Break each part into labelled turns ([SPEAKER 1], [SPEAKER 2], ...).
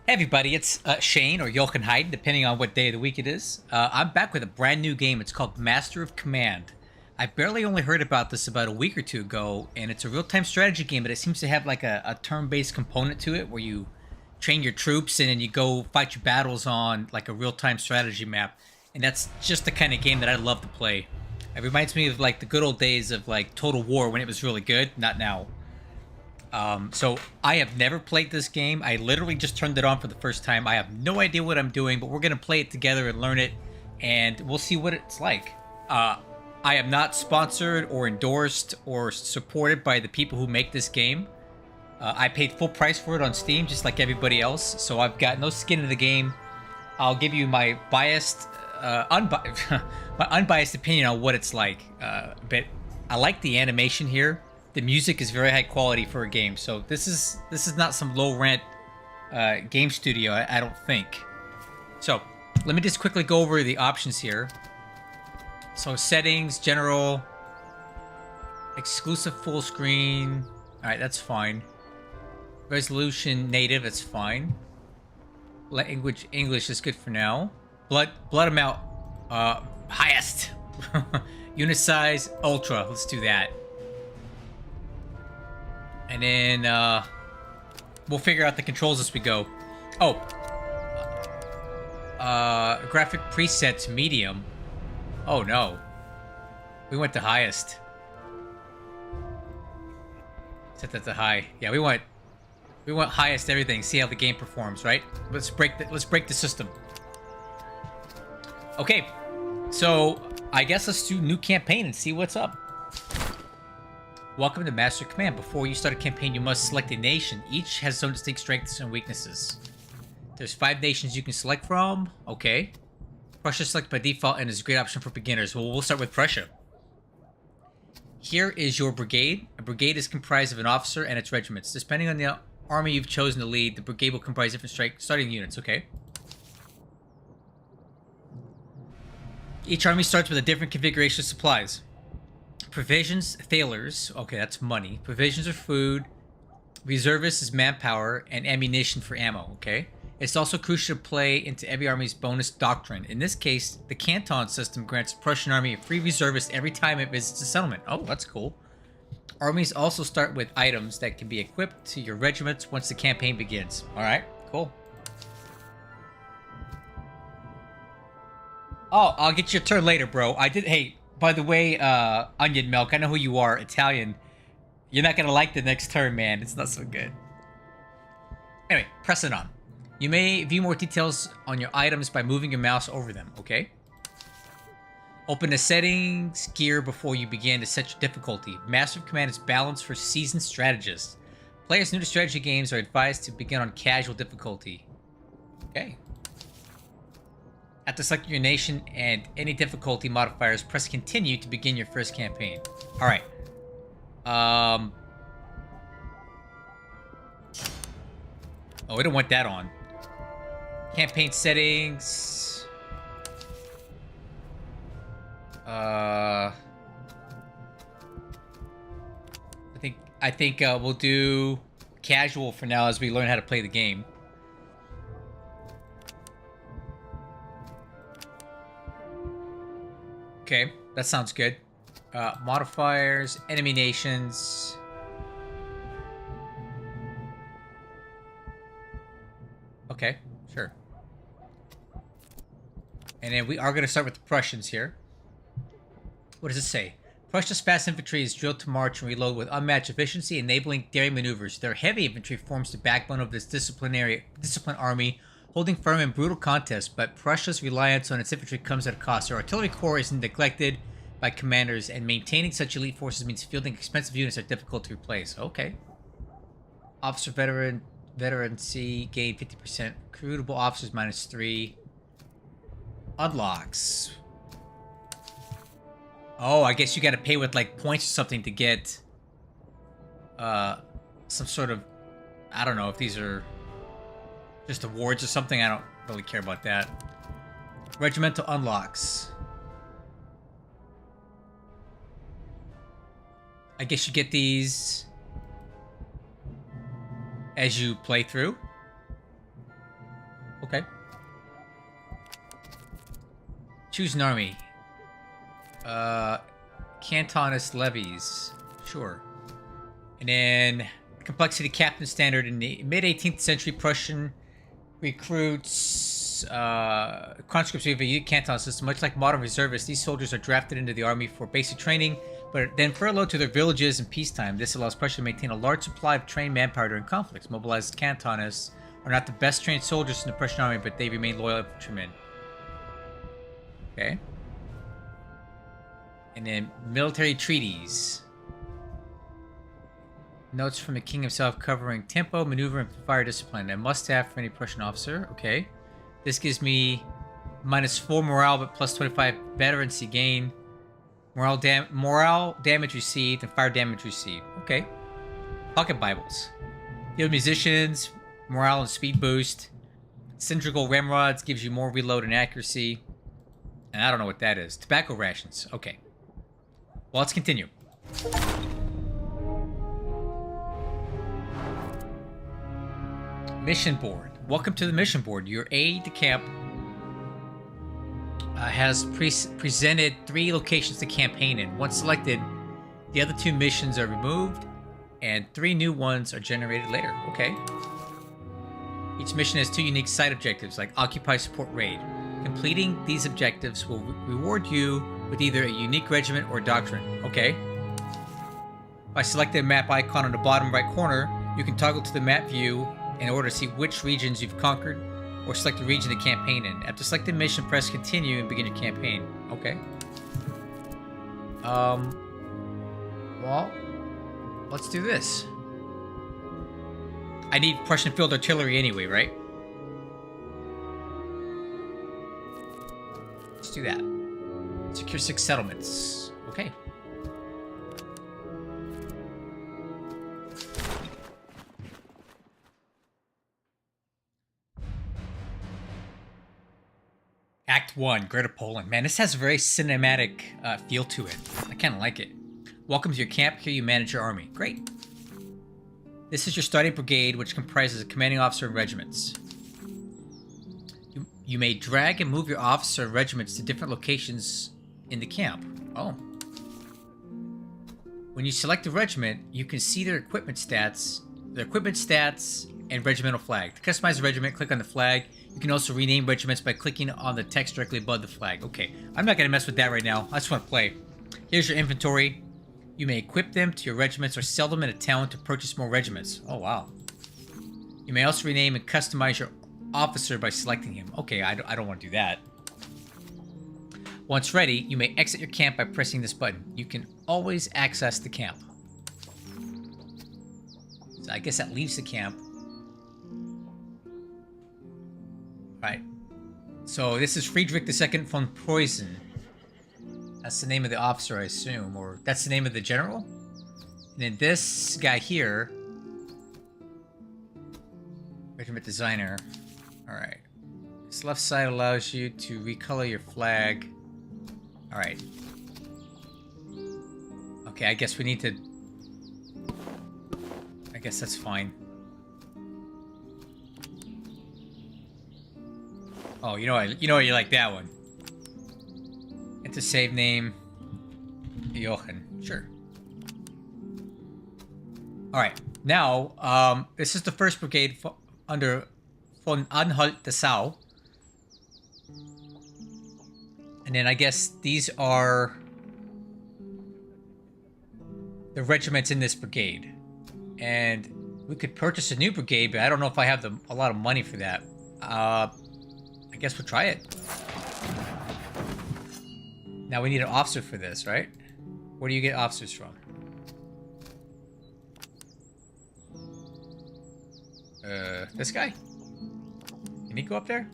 [SPEAKER 1] Hey everybody, it's Shane or Jochen, depending on what day of the week it is. I'm back with a brand new game. It's called Master of Command. I barely only heard about this about a week or two ago, and it's a real-time strategy game, but it seems to have like a turn-based component to it where you train your troops and then you go fight your battles on like a real-time strategy map. And that's just the kind of game that I love to play. It reminds me of like the good old days of like Total War when it was really good, not now. So I have never played this game. I literally just turned it on for the first time. I have no idea what I'm doing, but we're going to play it together and learn it, and we'll see what it's like. I am not sponsored or endorsed or supported by the people who make this game. I paid full price for it on Steam, just like everybody else, so I've got no skin in the game. I'll give you my biased, my unbiased opinion on what it's like. But I like the animation here. The music is very high quality for a game, so this is not some low rent game studio, I don't think. So let me just quickly go over the options here. So settings, general, exclusive full screen. All right, that's fine. Resolution native, that's fine. Language English is good for now. Blood amount highest. Unit size ultra. Let's do that. And then we'll figure out the controls as we go. Oh, graphic presets medium. Oh no, we went to highest. Set that to high. Yeah, we want highest everything. See how the game performs, right? Let's break the system. Okay, so I guess let's do new campaign and see what's up. Welcome to Master Command. Before you start a campaign, you must select a nation. Each has its own distinct strengths and weaknesses. There's 5 nations you can select from. Okay. Prussia select by default and is a great option for beginners. Well, we'll start with Prussia. Here is your brigade. A brigade is comprised of an officer and its regiments. Depending on the army you've chosen to lead, the brigade will comprise different starting units. Okay. Each army starts with a different configuration of supplies. Provisions, thalers. Okay, that's money. Provisions are food. Reservists is manpower, and ammunition for ammo. Okay. It's also crucial to play into every army's bonus doctrine. In this case, the Canton system grants the Prussian army a free reservist every time it visits a settlement. Oh, that's cool. Armies also start with items that can be equipped to your regiments once the campaign begins. All right, cool. Oh, I'll get your turn later, bro. Hey, by the way, Onion Milk, I know who you are, Italian. You're not gonna like the next turn, man. It's not so good. Anyway, pressing on. You may view more details on your items by moving your mouse over them, okay? Open the settings gear before you begin to set your difficulty. Master of Command is balanced for seasoned strategists. Players new to strategy games are advised to begin on casual difficulty. Okay. After selecting your nation and any difficulty modifiers, press continue to begin your first campaign. Alright. Oh, we don't want that on. Campaign settings. I think we'll do casual for now as we learn how to play the game. Okay, that sounds good. Modifiers, enemy nations. Okay, sure. And then we are going to start with the Prussians here. What does it say? Prussia's fast infantry is drilled to march and reload with unmatched efficiency, enabling daring maneuvers. Their heavy infantry forms the backbone of this disciplined army, holding firm in brutal contests, but Prussia's reliance on its infantry comes at a cost. Their artillery corps is neglected by commanders, and maintaining such elite forces means fielding expensive units are difficult to replace. Okay. Officer veterancy gain 50%. Recruitable officers -3. Unlocks. Oh, I guess you gotta pay with like points or something to get some sort of, I don't know if these are just awards or something. I don't really care about that. Regimental unlocks. I guess you get these as you play through. Choose an army. Cantonist levies. Sure. And then complexity captain standard in the mid-18th century Prussian recruits conscripts of a youth canton system. Much like modern reservists, these soldiers are drafted into the army for basic training, but then furloughed to their villages in peacetime. This allows Prussia to maintain a large supply of trained manpower during conflicts. Mobilized cantonists are not the best trained soldiers in the Prussian army, but they remain loyal infantrymen. Okay. And then military treaties. Notes from the king himself covering tempo, maneuver, and fire discipline. A must-have for any Prussian officer. Okay. This gives me -4 morale, but plus 25 veterancy gain. Morale damage received and fire damage received. Okay. Pocket Bibles. Field musicians, morale and speed boost. Cylindrical ramrods gives you more reload and accuracy. And I don't know what that is. Tobacco rations. Okay. Well, let's continue. Mission board. Welcome to the mission board. Your aide de camp has presented 3 locations to campaign in. Once selected, the other 2 missions are removed, and 3 new ones are generated later. Okay. Each mission has 2 unique side objectives, like Occupy, Support, Raid. Completing these objectives will reward you with either a unique regiment or doctrine. Okay. By selecting a map icon on the bottom right corner, you can toggle to the map view in order to see which regions you've conquered, or select a region to campaign in. After selecting mission, press continue and begin your campaign. Okay. Well, let's do this. I need Prussian field artillery anyway, right? Let's do that. Secure 6 settlements. Okay. Act 1, Greater Poland. Man, this has a very cinematic feel to it. I kind of like it. Welcome to your camp. Here you manage your army. Great. This is your starting brigade, which comprises a commanding officer and regiments. You may drag and move your officer and regiments to different locations in the camp. Oh. When you select a regiment, you can see their equipment stats, and regimental flag. To customize the regiment, click on the flag. You can also rename regiments by clicking on the text directly above the flag. Okay, I'm not going to mess with that right now. I just want to play. Here's your inventory. You may equip them to your regiments or sell them in a town to purchase more regiments. Oh, wow. You may also rename and customize your officer by selecting him. Okay, I don't want to do that. Once ready, you may exit your camp by pressing this button. You can always access the camp. So I guess that leaves the camp. Right. So this is Friedrich II von Preußen. That's the name of the officer, I assume. Or that's the name of the general? And then this guy here. Regiment designer. Alright. This left side allows you to recolor your flag. Alright. Okay, I guess we need to... I guess that's fine. Oh, you know you like that one. Enter save name. Jochen. Sure. Alright. Now, this is the 1st Brigade under von Anhalt-Dessau. And then I guess these are the regiments in this brigade. And we could purchase a new brigade, but I don't know if I have a lot of money for that. I guess we'll try it. Now we need an officer for this, right? Where do you get officers from? This guy? Can he go up there?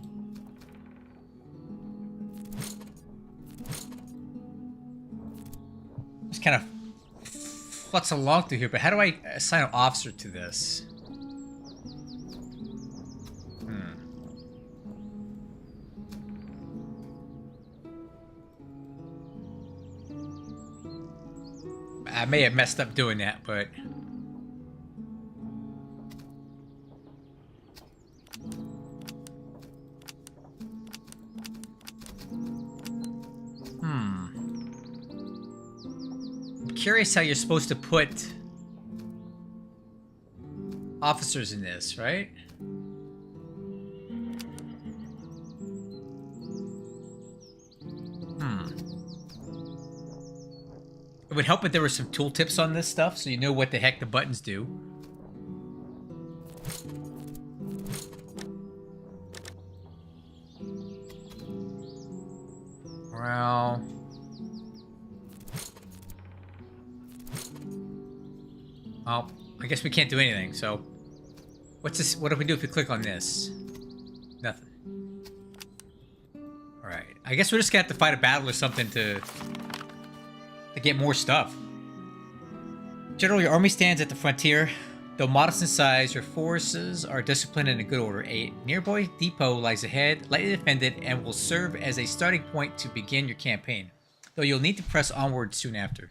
[SPEAKER 1] Just kind of flutz along through here, but how do I assign an officer to this? I may have messed up doing that, but... I'm curious how you're supposed to put officers in this, right? It would help if there were some tooltips on this stuff so you know what the heck the buttons do. Well... well, I guess we can't do anything, so... what's this? What do we do if we click on this? Nothing. Alright. I guess we're just gonna have to fight a battle or something to get more stuff. Generally, your army stands at the frontier. Though modest in size, your forces are disciplined and in good order. A nearby depot lies ahead, lightly defended, and will serve as a starting point to begin your campaign, though you'll need to press onward soon after.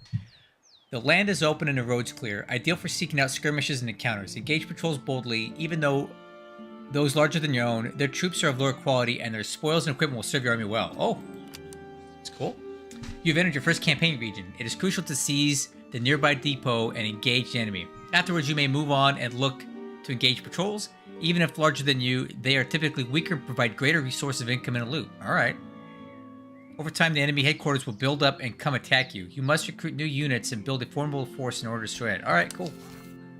[SPEAKER 1] The land is open and the roads clear, ideal for seeking out skirmishes and encounters. Engage patrols boldly, even though those larger than your own. Their troops are of lower quality, and their spoils and equipment will serve your army well. Oh, that's cool. You've entered your first campaign region. It is crucial to seize the nearby depot and engage the enemy. Afterwards, you may move on and look to engage patrols. Even if larger than you, they are typically weaker and provide greater resource of income and loot. Alright. Over time, the enemy headquarters will build up and come attack you. You must recruit new units and build a formidable force in order to destroy it. Alright, cool.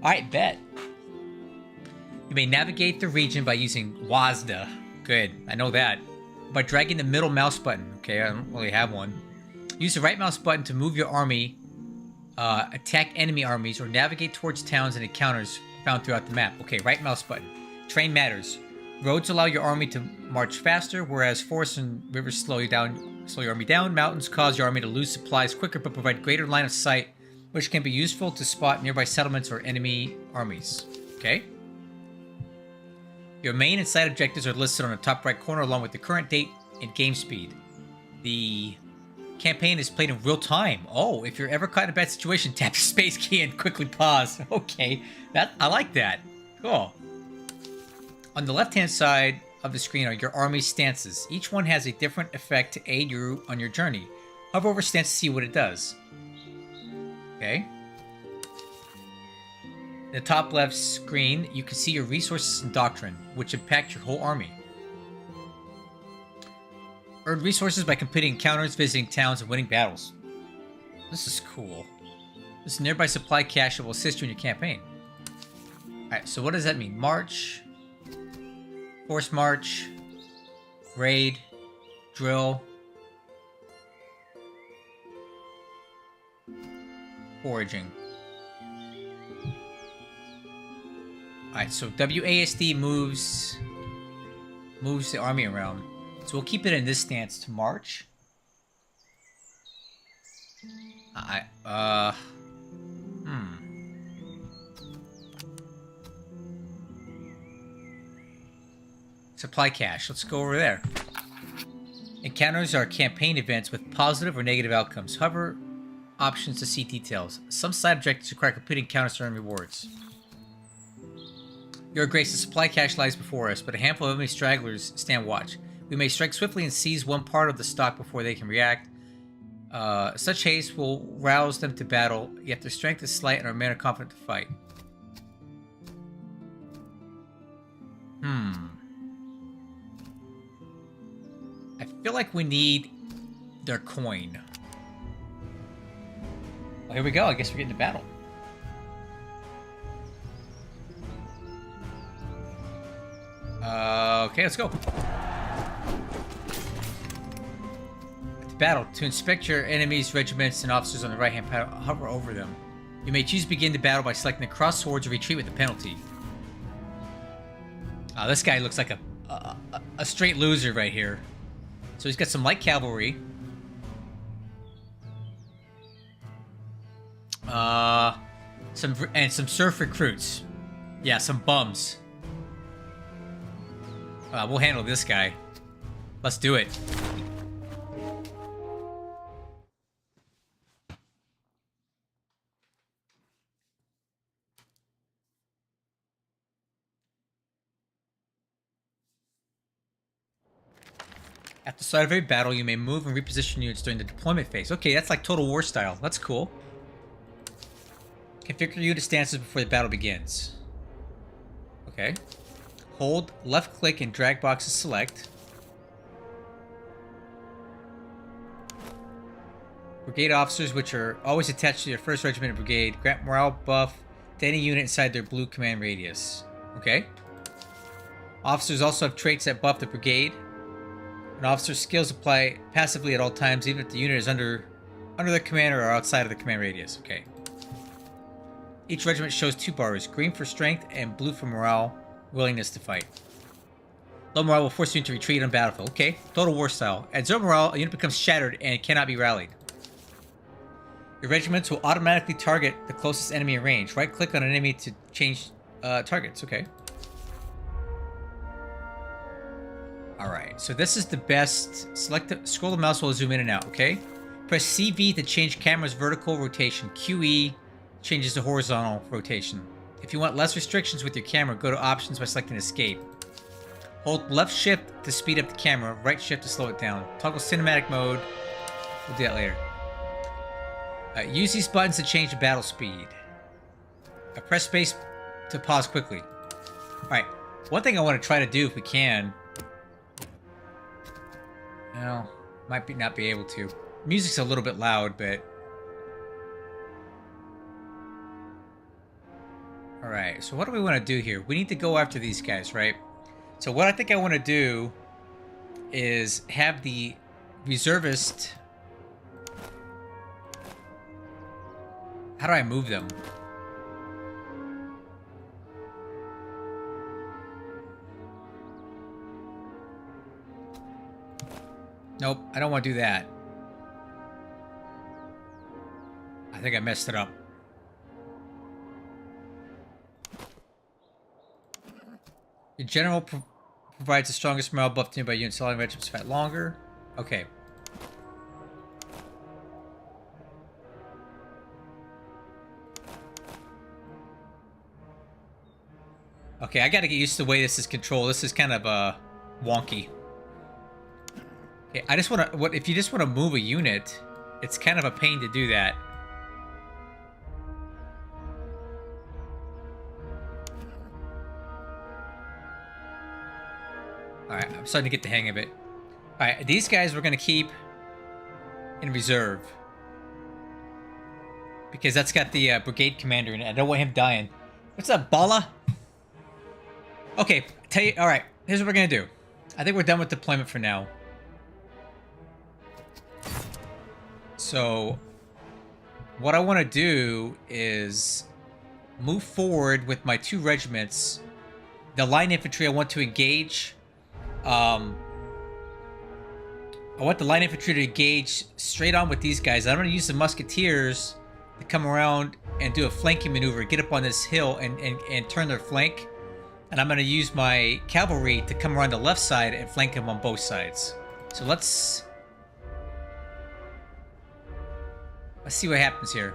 [SPEAKER 1] Alright, bet. You may navigate the region by using WASD. Good, I know that. By dragging the middle mouse button. Okay, I don't really have one. Use the right mouse button to move your army, attack enemy armies, or navigate towards towns and encounters found throughout the map. Okay, right mouse button. Terrain matters. Roads allow your army to march faster, whereas forests and rivers slow your army down. Mountains cause your army to lose supplies quicker, but provide greater line of sight, which can be useful to spot nearby settlements or enemy armies. Okay. Your main and side objectives are listed on the top right corner, along with the current date and game speed. The campaign is played in real time. Oh, if you're ever caught in a bad situation, tap the space key and quickly pause. Okay, I like that. Cool. On the left-hand side of the screen are your army's stances. Each one has a different effect to aid you on your journey. Hover over stance to see what it does. Okay. In the top left screen, you can see your resources and doctrine, which impact your whole army. Earn resources by completing encounters, visiting towns, and winning battles. This is cool. This nearby supply cache will assist you in your campaign. Alright, so what does that mean? March, force march, raid, drill, foraging. Alright, so WASD moves the army around. So we'll keep it in this stance to march. Supply cache. Let's go over there. Encounters are campaign events with positive or negative outcomes. Hover options to see details. Some side objectives require completing encounters to earn rewards. Your Grace, the supply cache lies before us, but a handful of enemy stragglers stand watch. We may strike swiftly and seize one part of the stock before they can react. Such haste will rouse them to battle, yet their strength is slight and our men are confident to fight. I feel like we need their coin. Well, here we go. I guess we're getting to battle. Okay, let's go. To battle. To inspect your enemies, regiments, and officers on the right-hand panel, hover over them. You may choose to begin the battle by selecting the cross swords or retreat with a penalty. This guy looks like a straight loser right here. So he's got some light cavalry. Some surf recruits. Yeah, some bums. We'll handle this guy. Let's do it. At the start of every battle, you may move and reposition units during the deployment phase. Okay, that's like Total War style. That's cool. Configure unit stances before the battle begins. Okay. Hold left click and drag box to select. Brigade officers, which are always attached to your first regiment brigade, grant morale buff to any unit inside their blue command radius. Okay. Officers also have traits that buff the brigade. An officer's skills apply passively at all times, even if the unit is under their command or outside of the command radius. Okay. Each regiment shows 2 bars, green for strength and blue for morale, willingness to fight. Low morale will force you to retreat on battlefield. Okay. Total war style. At 0 morale, a unit becomes shattered and cannot be rallied. Your regiments will automatically target the closest enemy in range. Right-click on an enemy to change targets. Okay. Alright, so this is the best. Scroll the mouse while zoom in and out, okay? Press CV to change camera's vertical rotation. QE changes to horizontal rotation. If you want less restrictions with your camera, go to options by selecting escape. Hold left shift to speed up the camera, right shift to slow it down. Toggle cinematic mode. We'll do that later. Use these buttons to change the battle speed. Press space to pause quickly. Alright, one thing I want to try to do if we can... No, might not be able to. Music's a little bit loud, but... Alright, so what do we want to do here? We need to go after these guys, right? So what I think I want to do is have the reservist... How do I move them? Nope, I don't want to do that. I think I messed it up. Your general provides the strongest morale buff to nearby units, allowing regiments to fight longer. Okay. Okay, I gotta get used to the way this is controlled. This is kind of wonky. Okay, I just want to... If you just want to move a unit, it's kind of a pain to do that. Alright, I'm starting to get the hang of it. Alright, these guys we're going to keep in reserve. Because that's got the brigade commander in it. I don't want him dying. What's up, Bala? Okay, alright, here's what we're going to do. I think we're done with deployment for now. So, what I want to do is move forward with my 2 regiments. The line infantry I want to engage. I want the line infantry to engage straight on with these guys. I'm going to use the musketeers to come around and do a flanking maneuver, get up on this hill and turn their flank. And I'm going to use my cavalry to come around the left side and flank them on both sides. So let's see what happens here.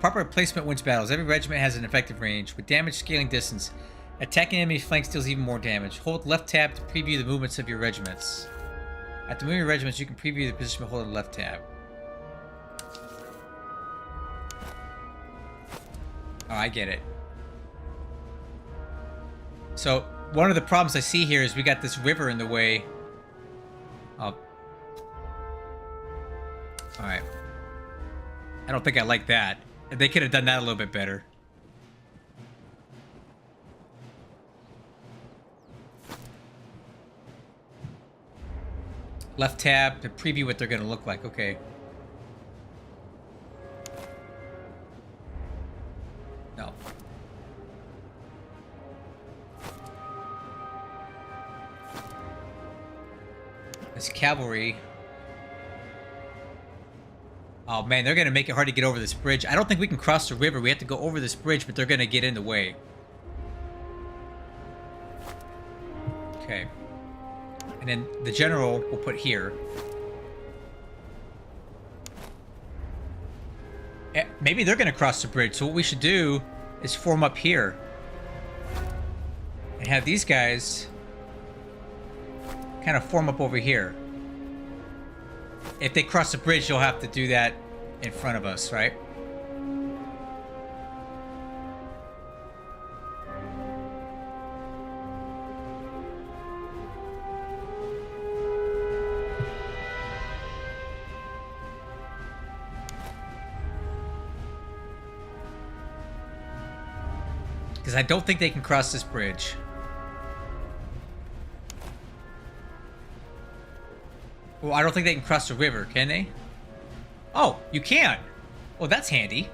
[SPEAKER 1] Proper placement wins battles. Every regiment has an effective range. With damage scaling distance, attacking enemy flanks deals even more damage. Hold left tab to preview the movements of your regiments. After moving your regiments, you can preview the position by holding left tab. Oh, I get it. So, one of the problems I see here is we got this river in the way. Alright. I don't think I like that. They could have done that a little bit better. Left tab to preview what they're going to look like. Okay. No. This cavalry. Oh man, they're going to make it hard to get over this bridge. I don't think we can cross the river. We have to go over this bridge, but they're going to get in the way. Okay. And then the general we'll put here. Maybe they're going to cross the bridge. So what we should do is form up here. And have these guys kind of form up over here. If they cross the bridge, you'll have to do that in front of us, right? Because I don't think they can cross this bridge. Well, I don't think they can cross the river, can they? Oh, you can! Well, that's handy.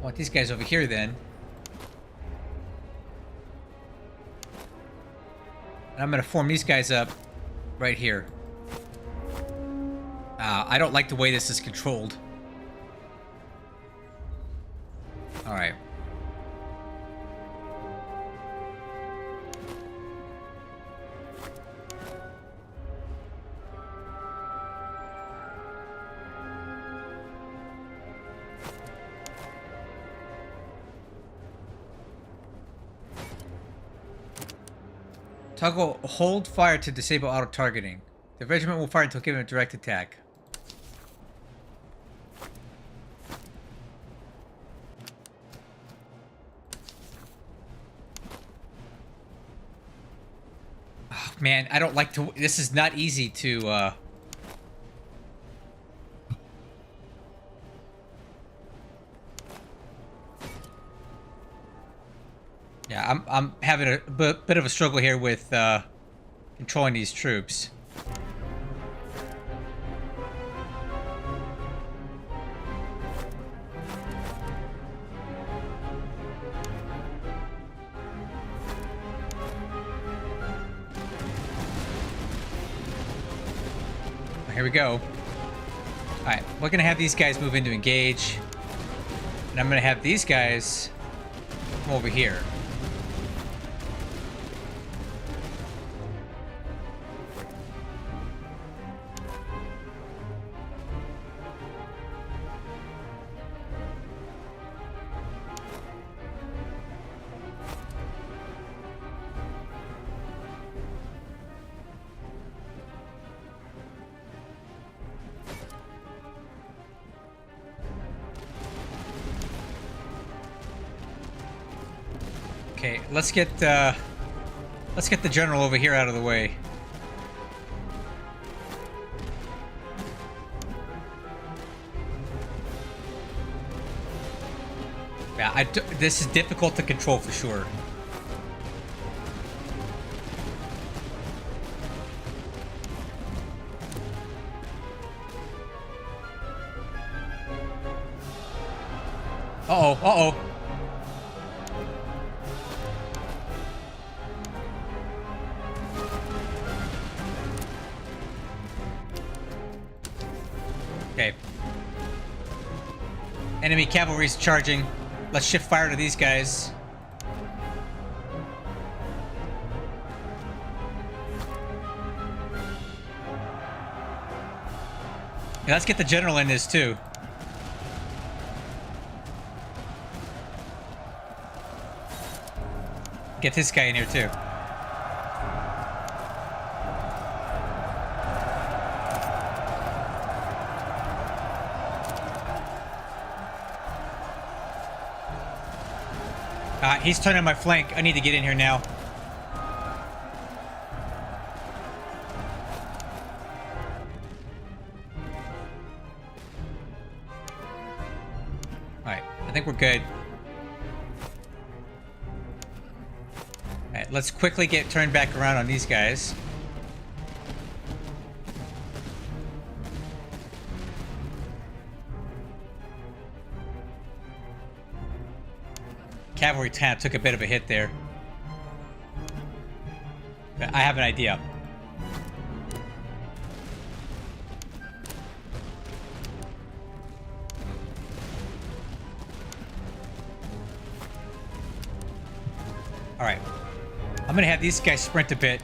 [SPEAKER 1] I want these guys over here, then. And I'm going to form these guys up right here. I don't like the way this is controlled. Alright. Toggle hold fire to disable auto-targeting. The regiment will fire until given a direct attack. Oh, man, I don't like to... This is not easy to... Yeah, I'm having a bit of a struggle here with controlling these troops. Here we go. Alright, we're gonna have these guys move in to engage. And I'm gonna have these guys come over here. Okay, let's get the general over here out of the way. Yeah, this is difficult to control for sure. Uh-oh, uh-oh. Okay. Enemy cavalry's charging. Let's shift fire to these guys. Yeah, let's get the general in this too. Get this guy in here too. He's turning my flank. I need to get in here now. Alright, I think we're good. Alright, let's quickly get turned back around on these guys. Cavalry tab took a bit of a hit there. But I have an idea. Alright. I'm gonna have these guys sprint a bit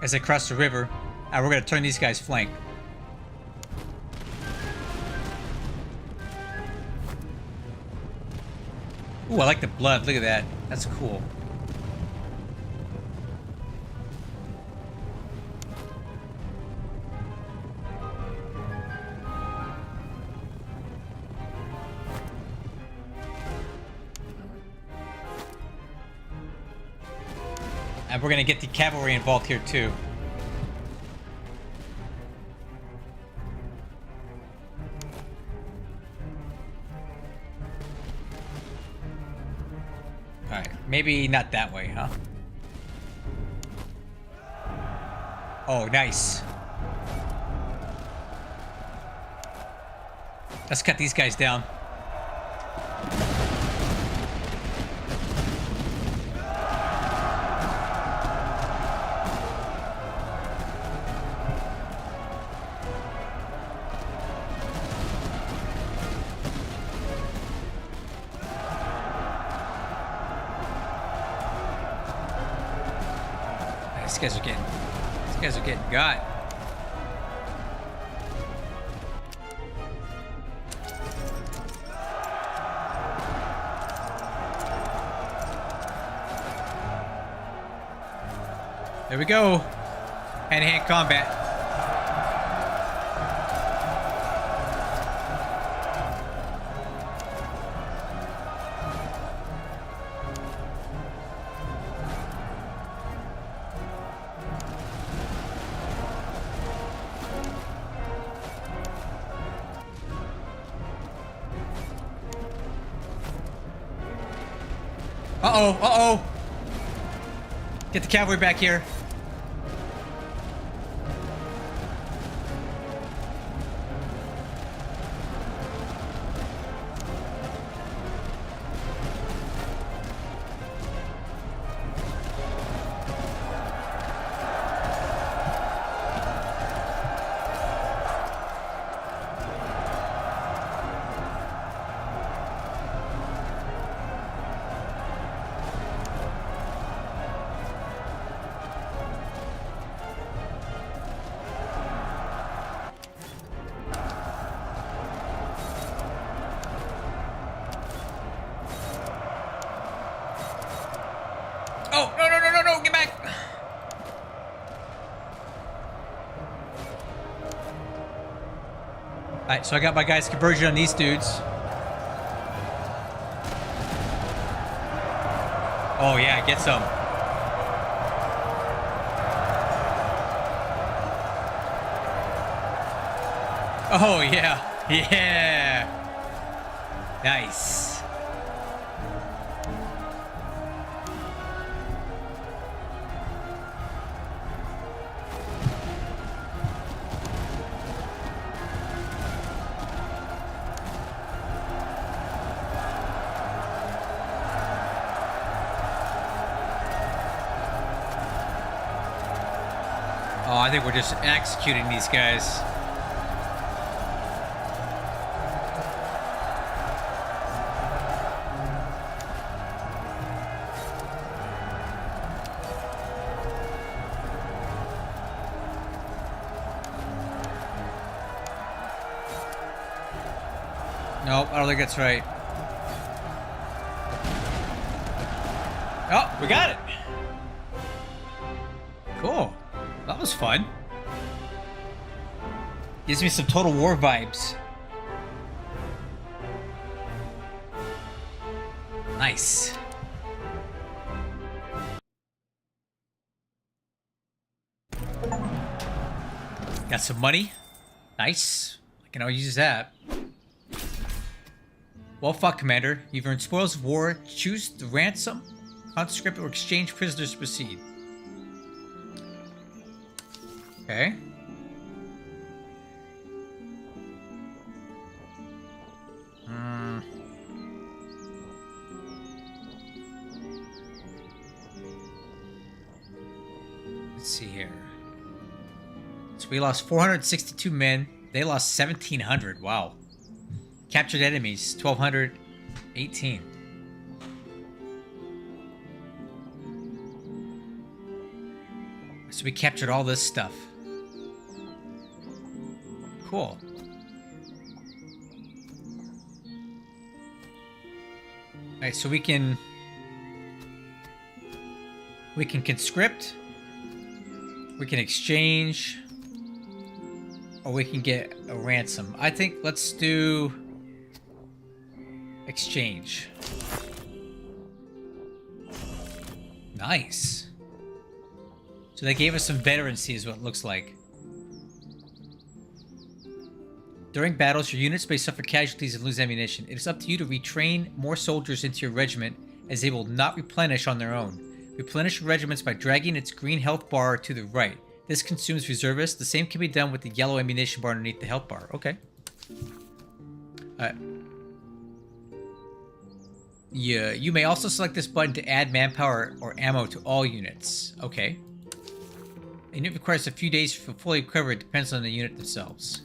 [SPEAKER 1] as they cross the river. And we're gonna turn these guys flank. Ooh, I like the blood. Look at that. That's cool. And we're going to get the cavalry involved here too. Maybe not that way, huh? Oh, nice. Let's cut these guys down. These guys are getting got. There we go. Hand-to-hand combat. Uh-oh, uh-oh. Get the cavalry back here. Oh, no, no, no, no, no, get back! Alright, so I got my guys conversion on these dudes. Oh yeah, get some. Oh yeah, yeah. Nice. Oh, I think we're just executing these guys. Nope, I don't think that's right. Oh, we got it. Cool. That was fun. Gives me some Total War vibes. Nice. Got some money. Nice. I can always use that. Well fought, Commander. You've earned spoils of war. Choose the ransom, conscript, or exchange prisoners to proceed. Okay. Let's see here. So we lost 462 men. They lost 1,700. Wow. Captured enemies, 1,218. So we captured all this stuff. Cool. Alright, so we can conscript, we can exchange, or we can get a ransom. I think let's do exchange. Nice. So they gave us some veterancy is what it looks like. During battles, your units may suffer casualties and lose ammunition. It is up to you to retrain more soldiers into your regiment as they will not replenish on their own. Replenish regiments by dragging its green health bar to the right. This consumes reservists. The same can be done with the yellow ammunition bar underneath the health bar. Okay. Yeah, you may also select this button to add manpower or ammo to all units. Okay. A unit requires a few days for fully recover. It depends on the unit themselves.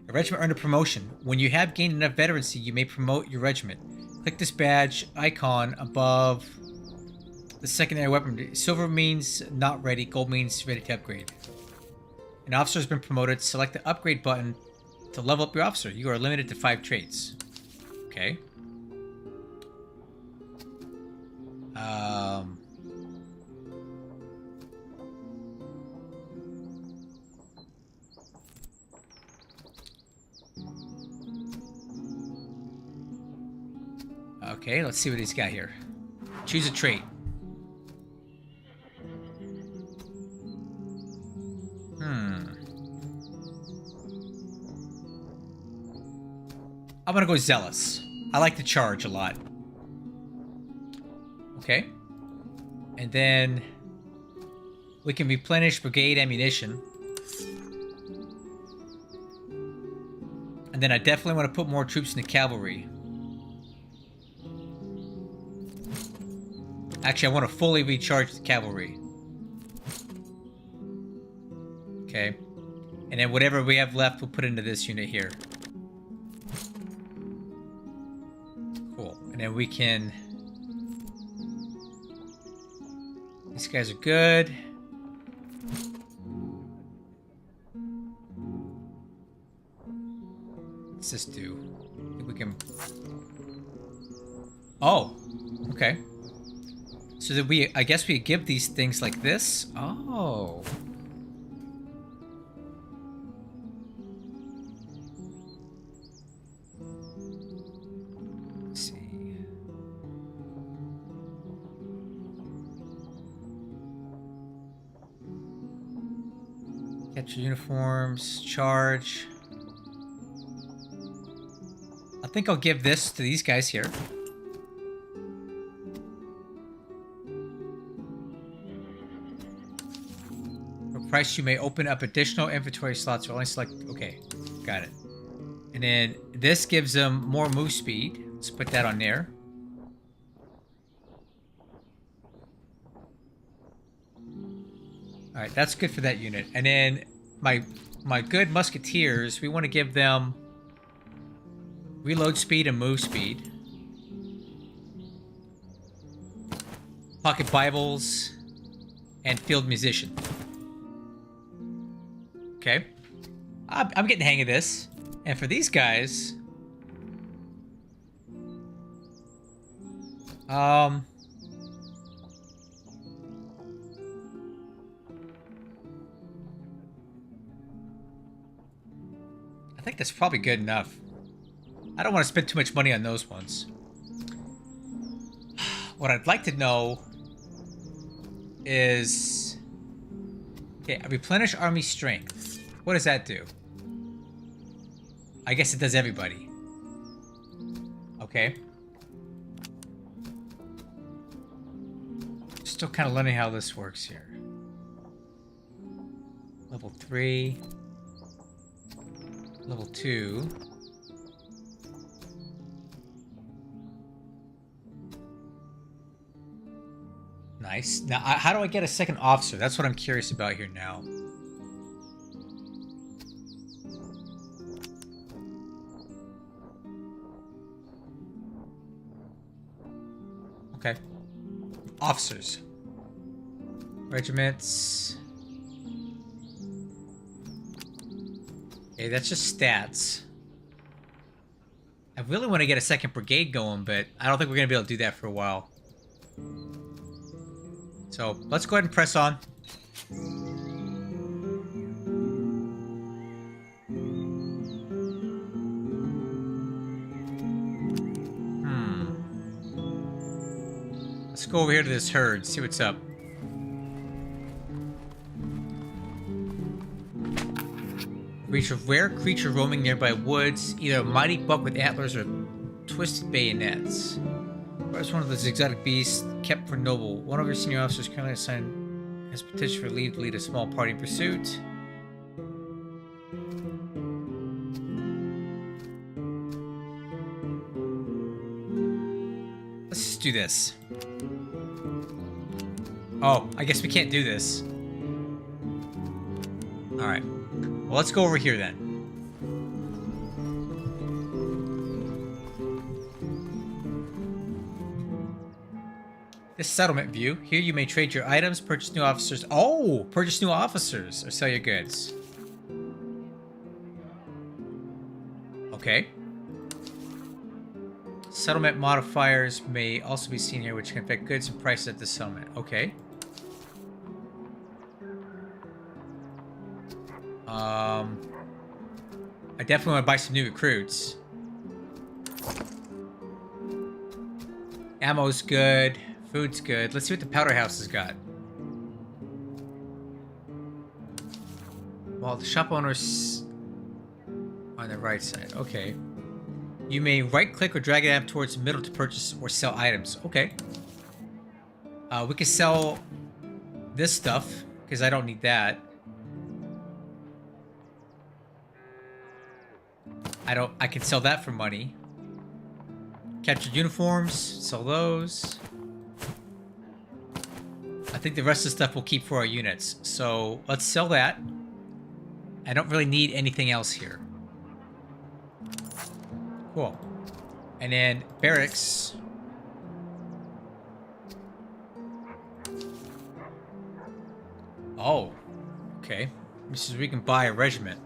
[SPEAKER 1] A regiment earned a promotion. When you have gained enough veterancy, you may promote your regiment. Click this badge icon above the secondary weapon. Silver means not ready. Gold means ready to upgrade. An officer has been promoted. Select the upgrade button to level up your officer. You are limited to 5 traits. Okay. Okay, let's see what he's got here. Choose a trait. I'm gonna go Zealous. I like to charge a lot. Okay. And then we can replenish brigade ammunition. And then I definitely want to put more troops in the cavalry. Actually, I want to fully recharge the cavalry. Okay. And then whatever we have left, we'll put into this unit here. Cool. And then we can... These guys are good. What's this do? I think we can... Oh! Okay. So that we... I guess we give these things like this? Oh... Capture uniforms, charge. I think I'll give this to these guys here. For price, you may open up additional inventory slots or only select... Okay, got it. And then this gives them more move speed. Let's put that on there. Alright, that's good for that unit. And then my good musketeers, we want to give them reload speed and move speed. Pocket Bibles and field musician. Okay. I'm getting the hang of this. And for these guys... I think that's probably good enough. I don't want to spend too much money on those ones. What I'd like to know is... Okay, replenish army strength. What does that do? I guess it does everybody. Okay. Still kind of learning how this works here. Level 3. Level 2. Nice. Now, how do I get a second officer? That's what I'm curious about here now. Okay. Officers. Regiments. Okay, that's just stats. I really want to get a second brigade going, but I don't think we're going to be able to do that for a while. So, let's go ahead and press on. Let's go over here to this herd, see what's up. Reach a rare creature roaming nearby woods, either a mighty buck with antlers or twisted bayonets. As one of those exotic beasts kept for noble. One of your senior officers currently assigned has petitioned for leave to lead a small party in pursuit. Let's just do this. Oh, I guess we can't do this. Alright. Well, let's go over here then. This settlement view. Here you may trade your items, purchase new officers. Oh! Purchase new officers or sell your goods. Okay. Settlement modifiers may also be seen here, which can affect goods and prices at the settlement. Okay. I definitely want to buy some new recruits. Ammo's good. Food's good. Let's see what the powder house has got. Well, the shop owner's on the right side. Okay. You may right-click or drag it up towards the middle to purchase or sell items. Okay. We can sell this stuff, because I don't need that. I can sell that for money. Captured uniforms, sell those. I think the rest of the stuff we'll keep for our units. So let's sell that. I don't really need anything else here. Cool. And then barracks. Oh, okay. This is we can buy a regiment.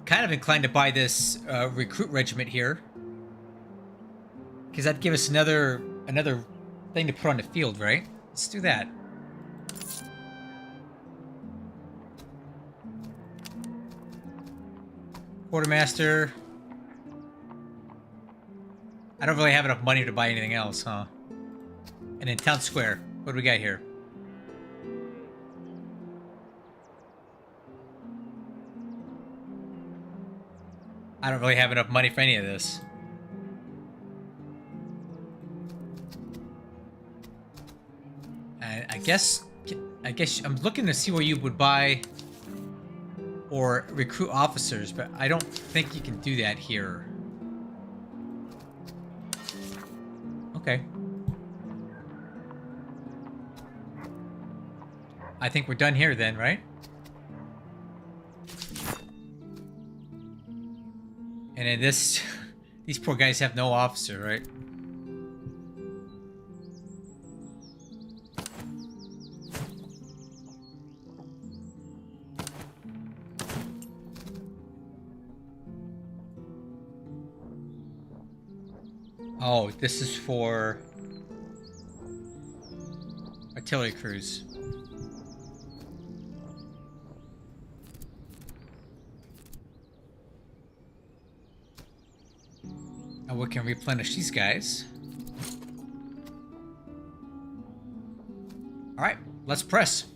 [SPEAKER 1] Kind of inclined to buy this recruit regiment here, because that'd give us another thing to put on the field, right? Let's do that. Quartermaster. I don't really have enough money to buy anything else, huh? And then town square. What do we got here? I don't really have enough money for any of this. I guess I'm looking to see where you would buy or recruit officers, but I don't think you can do that here. Okay. I think we're done here then, right? And then this, these poor guys have no officer, right? Oh, this is for artillery crews. And we can replenish these guys. Alright, let's press.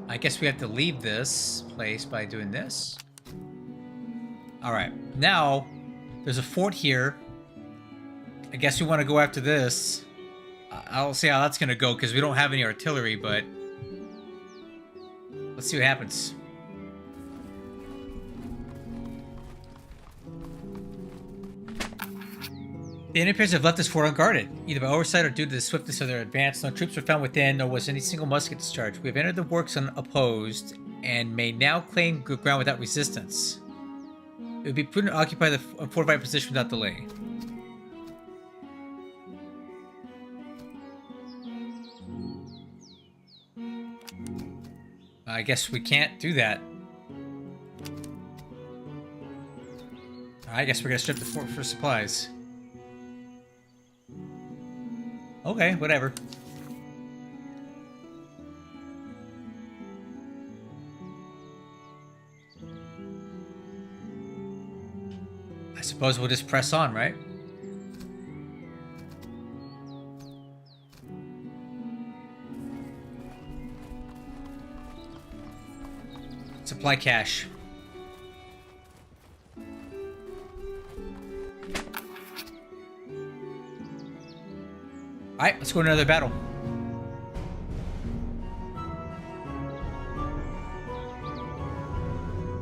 [SPEAKER 1] I guess we have to leave this place by doing this. Alright, now there's a fort here. I guess we want to go after this. I'll see how that's going to go because we don't have any artillery, but let's see what happens. The enemy appears to have left this fort unguarded, either by oversight or due to the swiftness of their advance. No troops were found within, nor was any single musket discharged. We have entered the works unopposed and may now claim good ground without resistance. It would be prudent to occupy the fortified position without delay. I guess we can't do that. I guess we're gonna strip the fort for supplies. Okay, whatever. I suppose we'll just press on, right? Supply cache. Alright, let's go to another battle.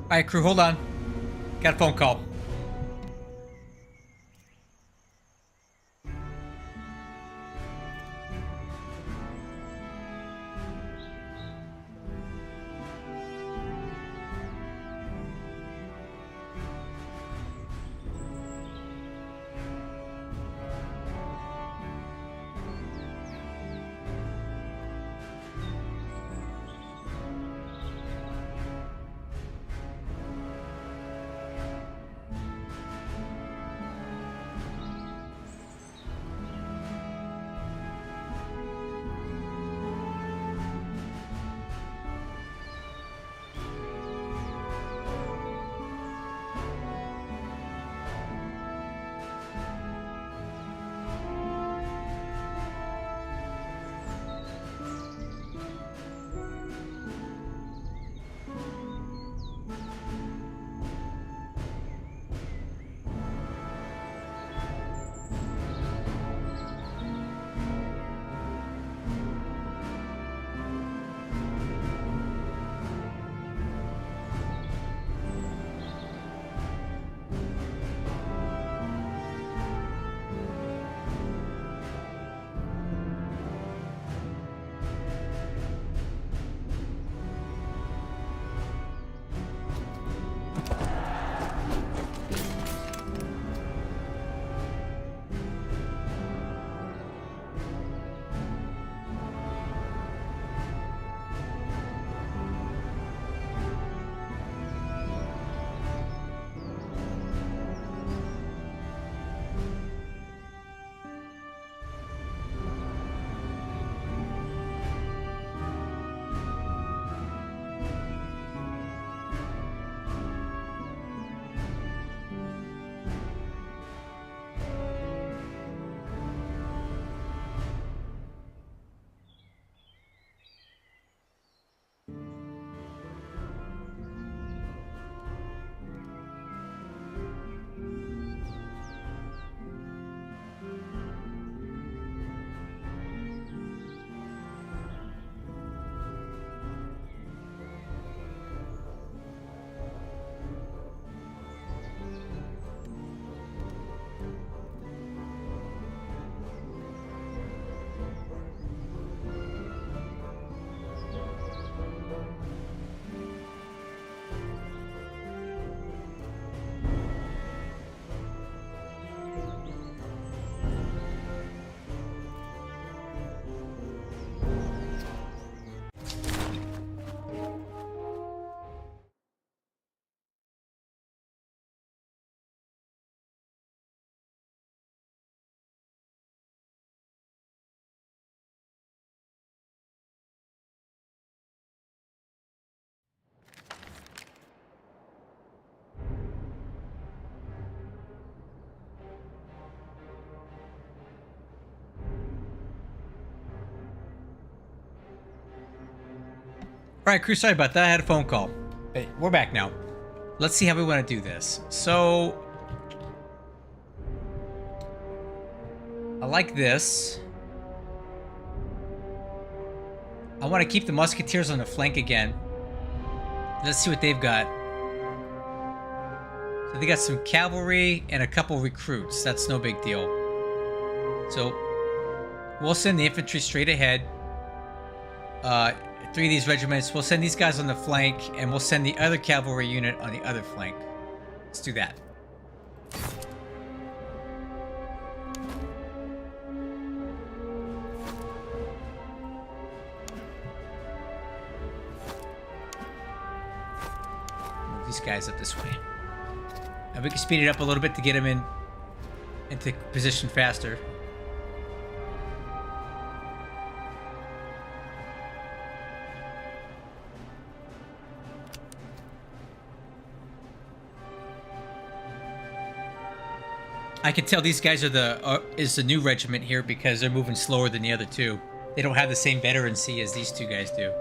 [SPEAKER 1] Alright, crew, hold on. Got a phone call. Alright, crew, sorry about that. I had a phone call. Hey, we're back now. Let's see how we want to do this. So, I like this. I want to keep the musketeers on the flank again. Let's see what they've got. So they got some cavalry and a couple recruits. That's no big deal. So we'll send the infantry straight ahead. 3 of these regiments. We'll send these guys on the flank, and we'll send the other cavalry unit on the other flank. Let's do that. Move these guys up this way. And we can speed it up a little bit to get them into position faster. I can tell these guys are is the new regiment here because they're moving slower than the other two. They don't have the same veterancy as these two guys do.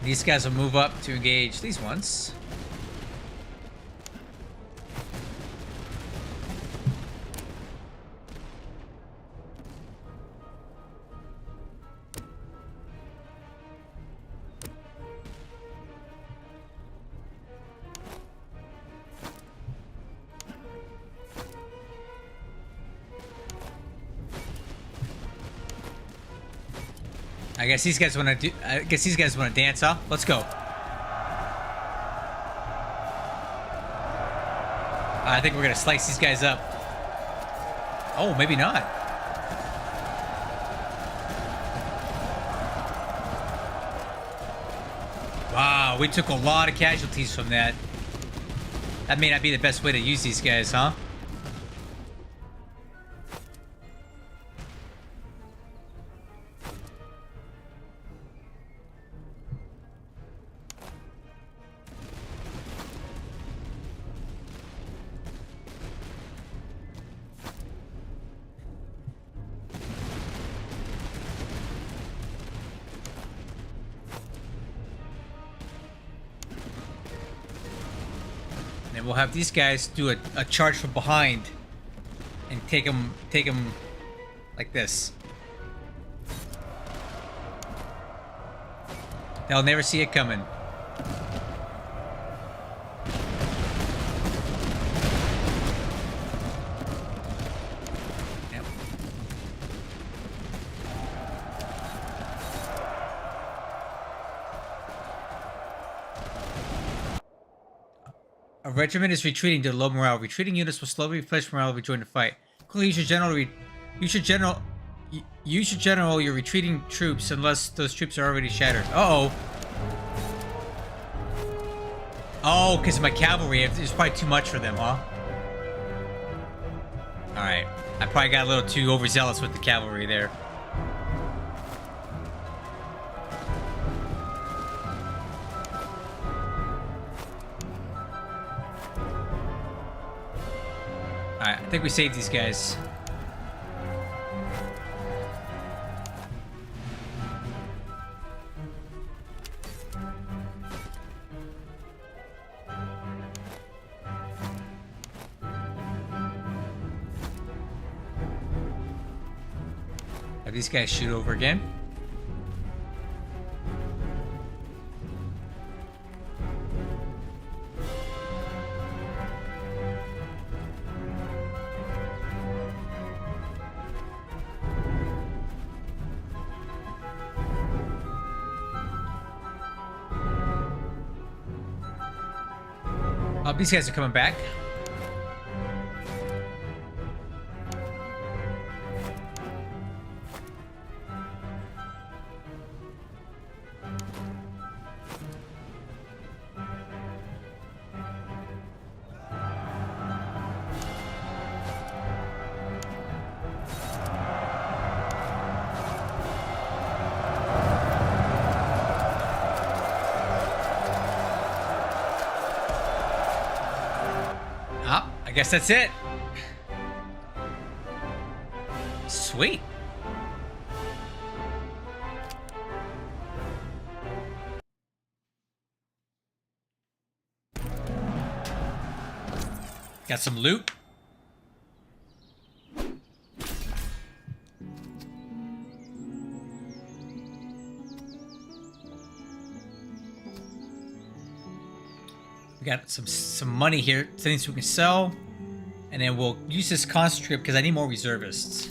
[SPEAKER 1] These guys will move up to engage these ones. I guess these guys want to dance, huh? Let's go. I think we're gonna slice these guys up. Oh, maybe not. Wow, we took a lot of casualties from that. That may not be the best way to use these guys, huh? And we'll have these guys do a charge from behind and take them like this. They'll never see it coming. Yep. A regiment is retreating due to low morale. Retreating units will slowly replenish morale and rejoin the fight. Clearly, you should general your retreating troops unless those troops are already shattered. Uh-oh. Oh, because of my cavalry. It's probably too much for them, huh? Alright. I probably got a little too overzealous with the cavalry there. Alright, I think we saved these guys. Have these guys shoot over again. Oh, these guys are coming back. I guess that's it. Sweet. Got some loot. We got some money here, things we can sell. And then we'll use this conscript because I need more reservists.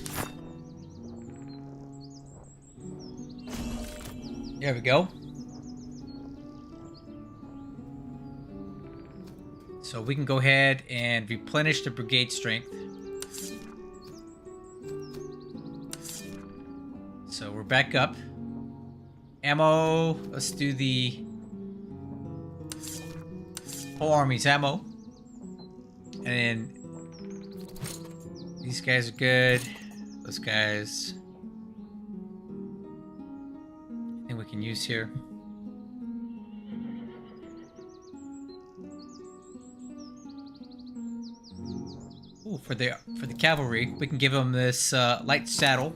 [SPEAKER 1] There we go. So we can go ahead and replenish the brigade strength. So we're back up. Ammo. Let's do the whole army's ammo. And then these guys are good. Those guys I think we can use here. Ooh, for the cavalry, we can give them this light saddle.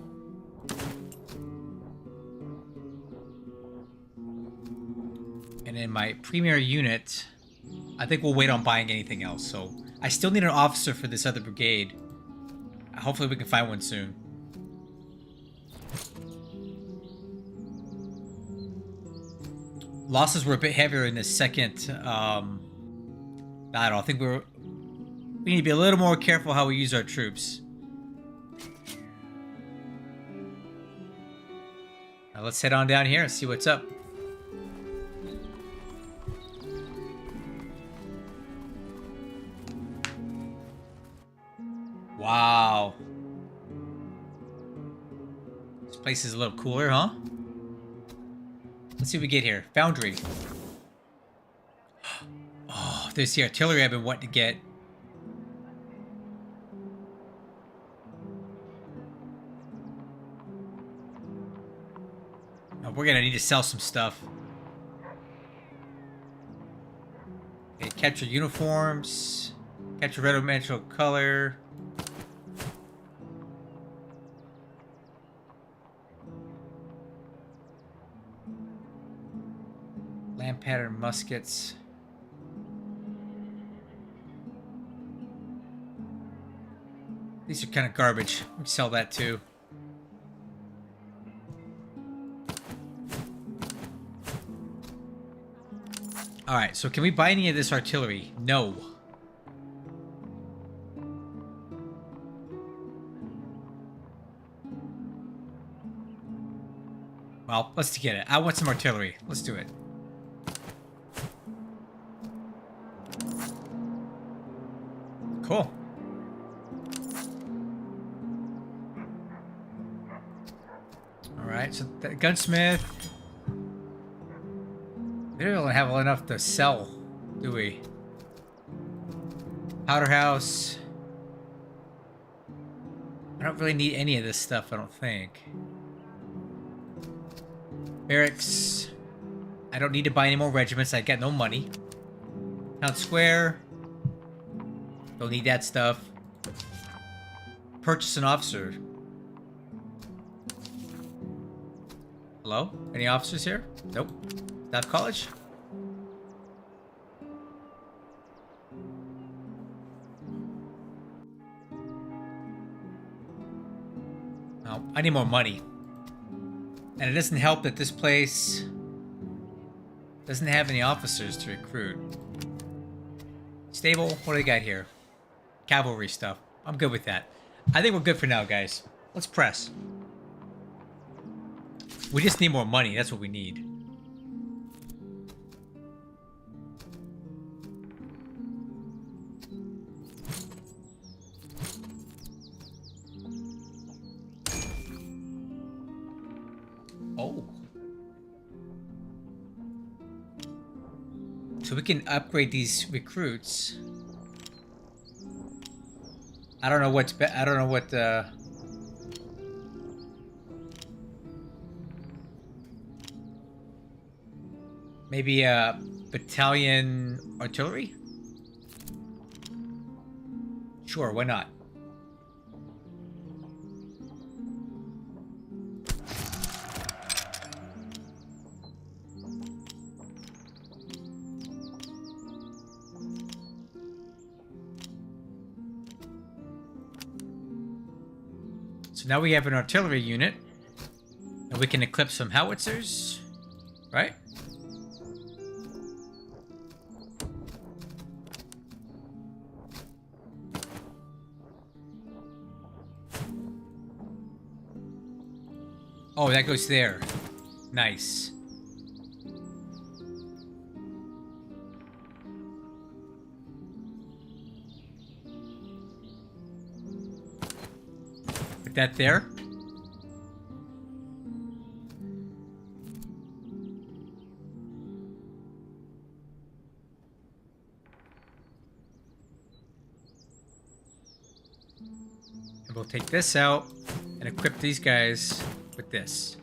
[SPEAKER 1] then my premier unit, I think we'll wait on buying anything else. So I still need an officer for this other brigade. Hopefully we can find one soon. Losses were a bit heavier in this second. I don't know. I think we need to be a little more careful how we use our troops. Now let's head on down here and see what's up. Wow. This place is a little cooler, huh? Let's see what we get here. Foundry. Oh, there's the artillery I've been wanting to get. Oh, we're gonna need to sell some stuff. Okay, capture uniforms. Capture regimental color. Land pattern muskets. These are kind of garbage. We can sell that too. Alright, so can we buy any of this artillery? No. Well, let's get it. I want some artillery. Let's do it. Cool. Alright, so the gunsmith. We don't have enough to sell, do we? Powder house. I don't really need any of this stuff, I don't think. Barracks. I don't need to buy any more regiments. I got no money. Town square. Don't need that stuff. Purchase an officer. Hello? Any officers here? Nope. Staff college? Oh, I need more money. And it doesn't help that this place doesn't have any officers to recruit. Stable, what do they got here? Cavalry stuff. I'm good with that. I think we're good for now, guys. Let's press. We just need more money. That's what we need. Oh. So we can upgrade these recruits. I don't know what's I don't know what maybe battalion artillery? Sure, why not? So now we have an artillery unit, and we can equip some howitzers, right? Oh, that goes there. Nice. Put that there. And we'll take this out and equip these guys with this.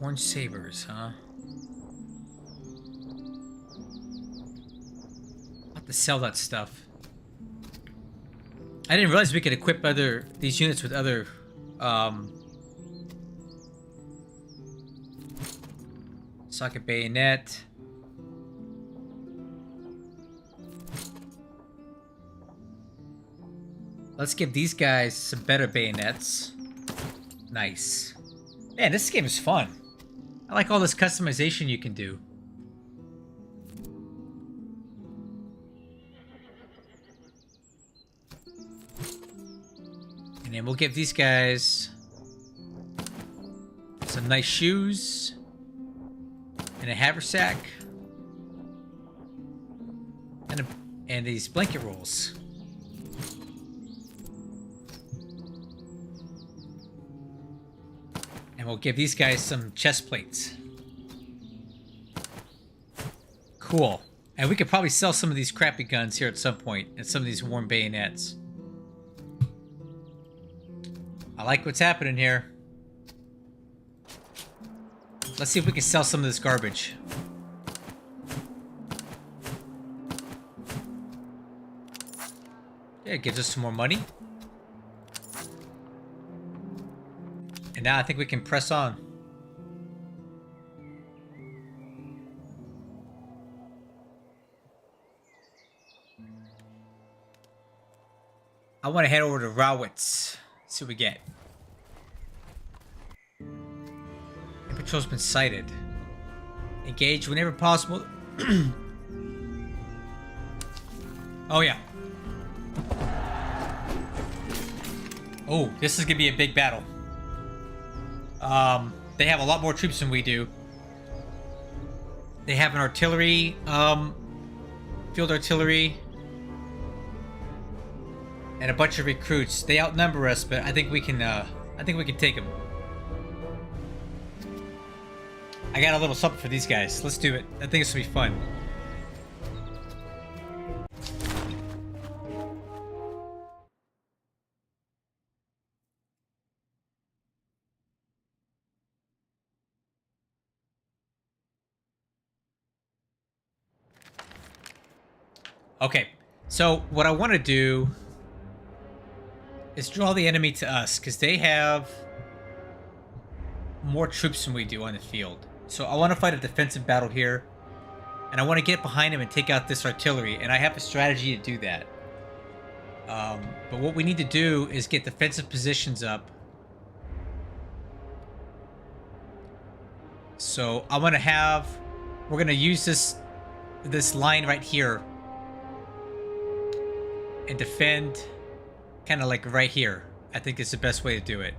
[SPEAKER 1] Orange sabers, huh? I'll have to sell that stuff. I didn't realize we could equip these units with other Socket bayonet. Let's give these guys some better bayonets. Nice. Man, this game is fun. I like all this customization you can do. And then we'll give these guys some nice shoes and a haversack and these blanket rolls. And we'll give these guys some chest plates. Cool. And we could probably sell some of these crappy guns here at some point, and some of these worn bayonets. I like what's happening here. Let's see if we can sell some of this garbage. Yeah, it gives us some more money. And now I think we can press on. I want to head over to Rowitz. See what we get. Patrol's been sighted. Engage whenever possible. Oh yeah. Oh, this is gonna be a big battle. They have a lot more troops than we do. They have an artillery, field artillery, and a bunch of recruits. They outnumber us, but I think we can take them. I got a little something for these guys. Let's do it. I think this will be fun. Okay, so what I want to do is draw the enemy to us, because they have more troops than we do on the field. So I want to fight a defensive battle here, and I want to get behind him and take out this artillery, and I have a strategy to do that. But what we need to do is get defensive positions up. So I want to have, we're going to use this line right here and defend kind of like right here. I think it's the best way to do it.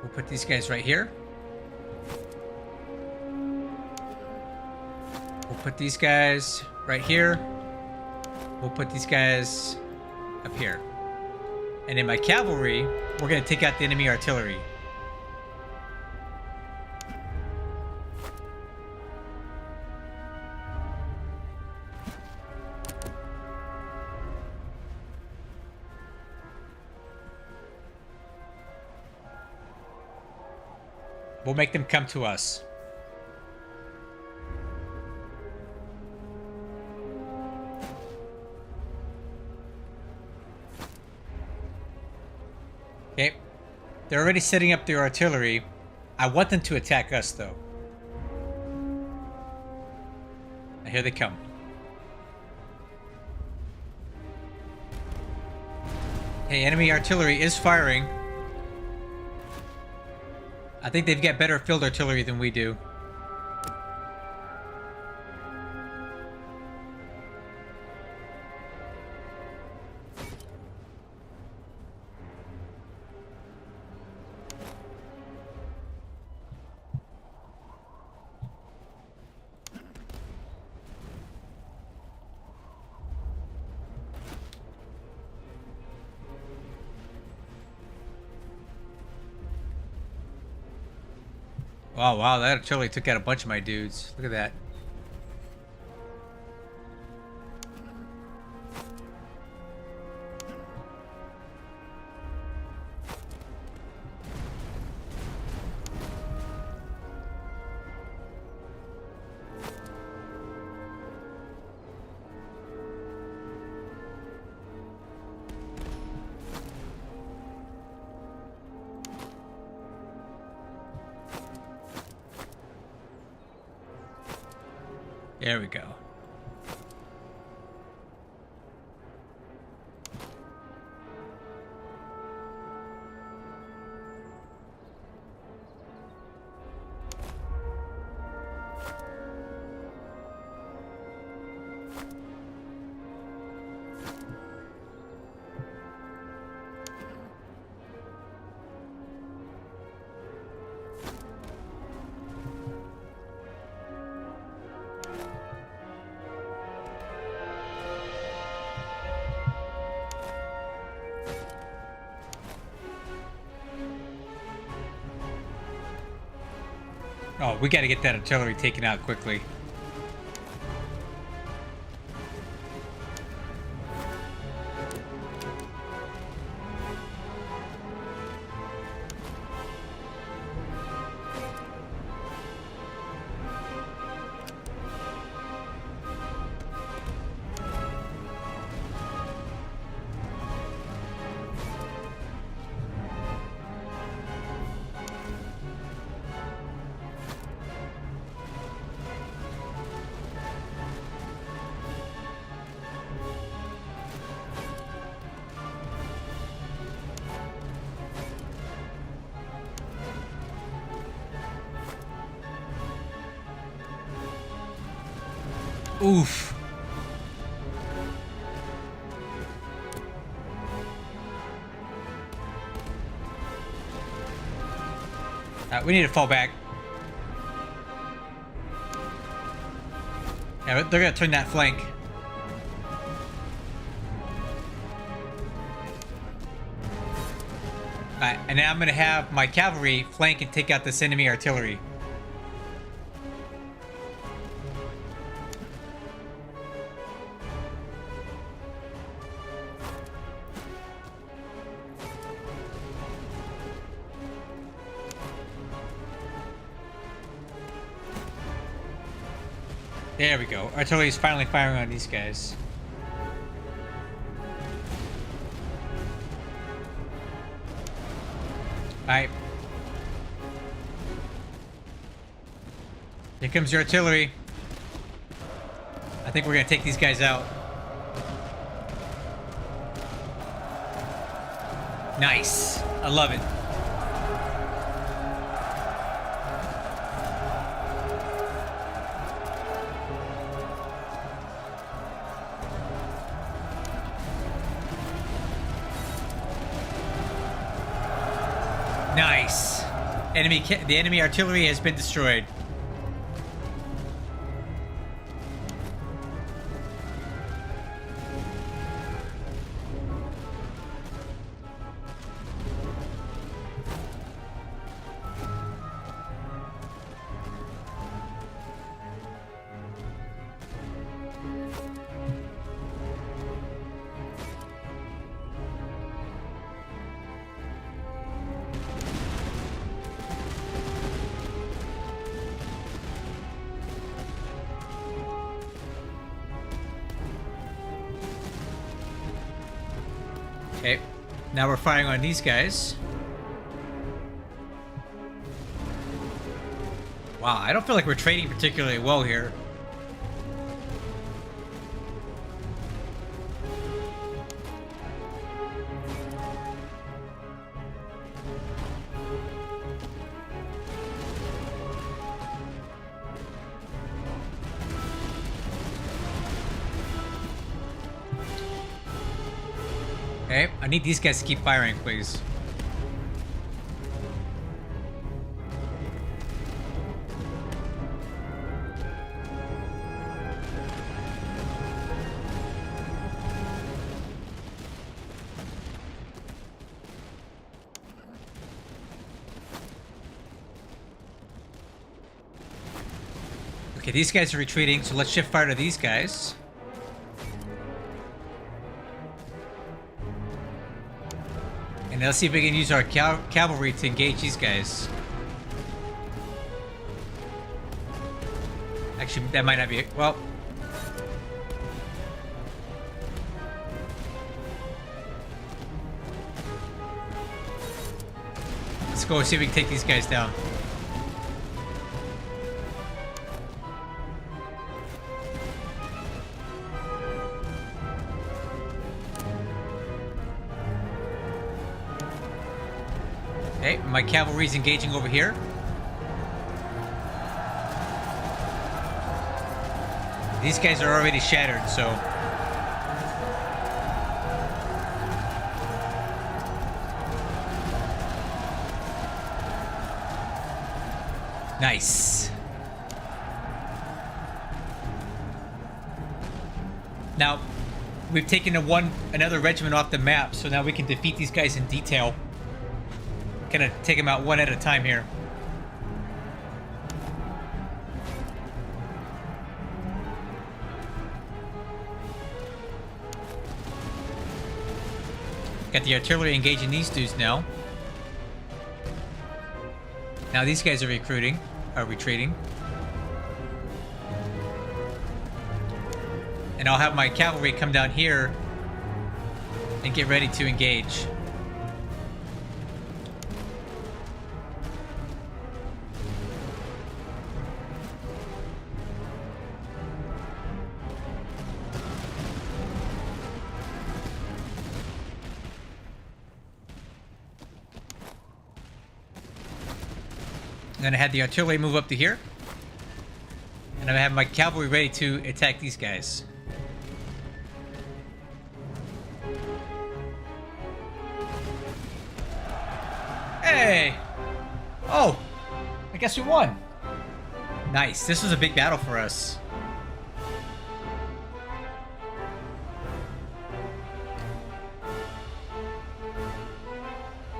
[SPEAKER 1] We'll put these guys right here. We'll put these guys right here. We'll put these guys up here. And in my cavalry, we're going to take out the enemy artillery. We'll make them come to us. Okay. They're already setting up their artillery. I want them to attack us, though. Now, here they come. Hey, enemy artillery is firing. I think they've got better field artillery than we do. Oh, wow, that artillery took out a bunch of my dudes. Look at that. There we go. Oh, we got to get that artillery taken out quickly. Oof. We need to fall back. Yeah, they're gonna turn that flank. Alright, and now I'm gonna have my cavalry flank and take out this enemy artillery. There we go. Artillery is finally firing on these guys. Alright. Here comes your artillery. I think we're gonna take these guys out. Nice. I love it. Nice. The enemy artillery has been destroyed. Okay, now we're firing on these guys. Wow, I don't feel like we're trading particularly well here. Okay, I need these guys to keep firing, please. Okay, these guys are retreating, so let's shift fire to these guys. And let's see if we can use our cavalry to engage these guys. Actually, that might not be it. Well. Let's go see if we can take these guys down. Okay, my cavalry's engaging over here. These guys are already shattered, so... Nice. Now, we've taken another regiment off the map, so now we can defeat these guys in detail. Kind of take them out one at a time here. Got the artillery engaging these dudes now. Now these guys are retreating. And I'll have my cavalry come down here and get ready to engage. I'm gonna have the artillery move up to here. And I'm gonna have my cavalry ready to attack these guys. Hey! Oh! I guess we won. Nice. This was a big battle for us.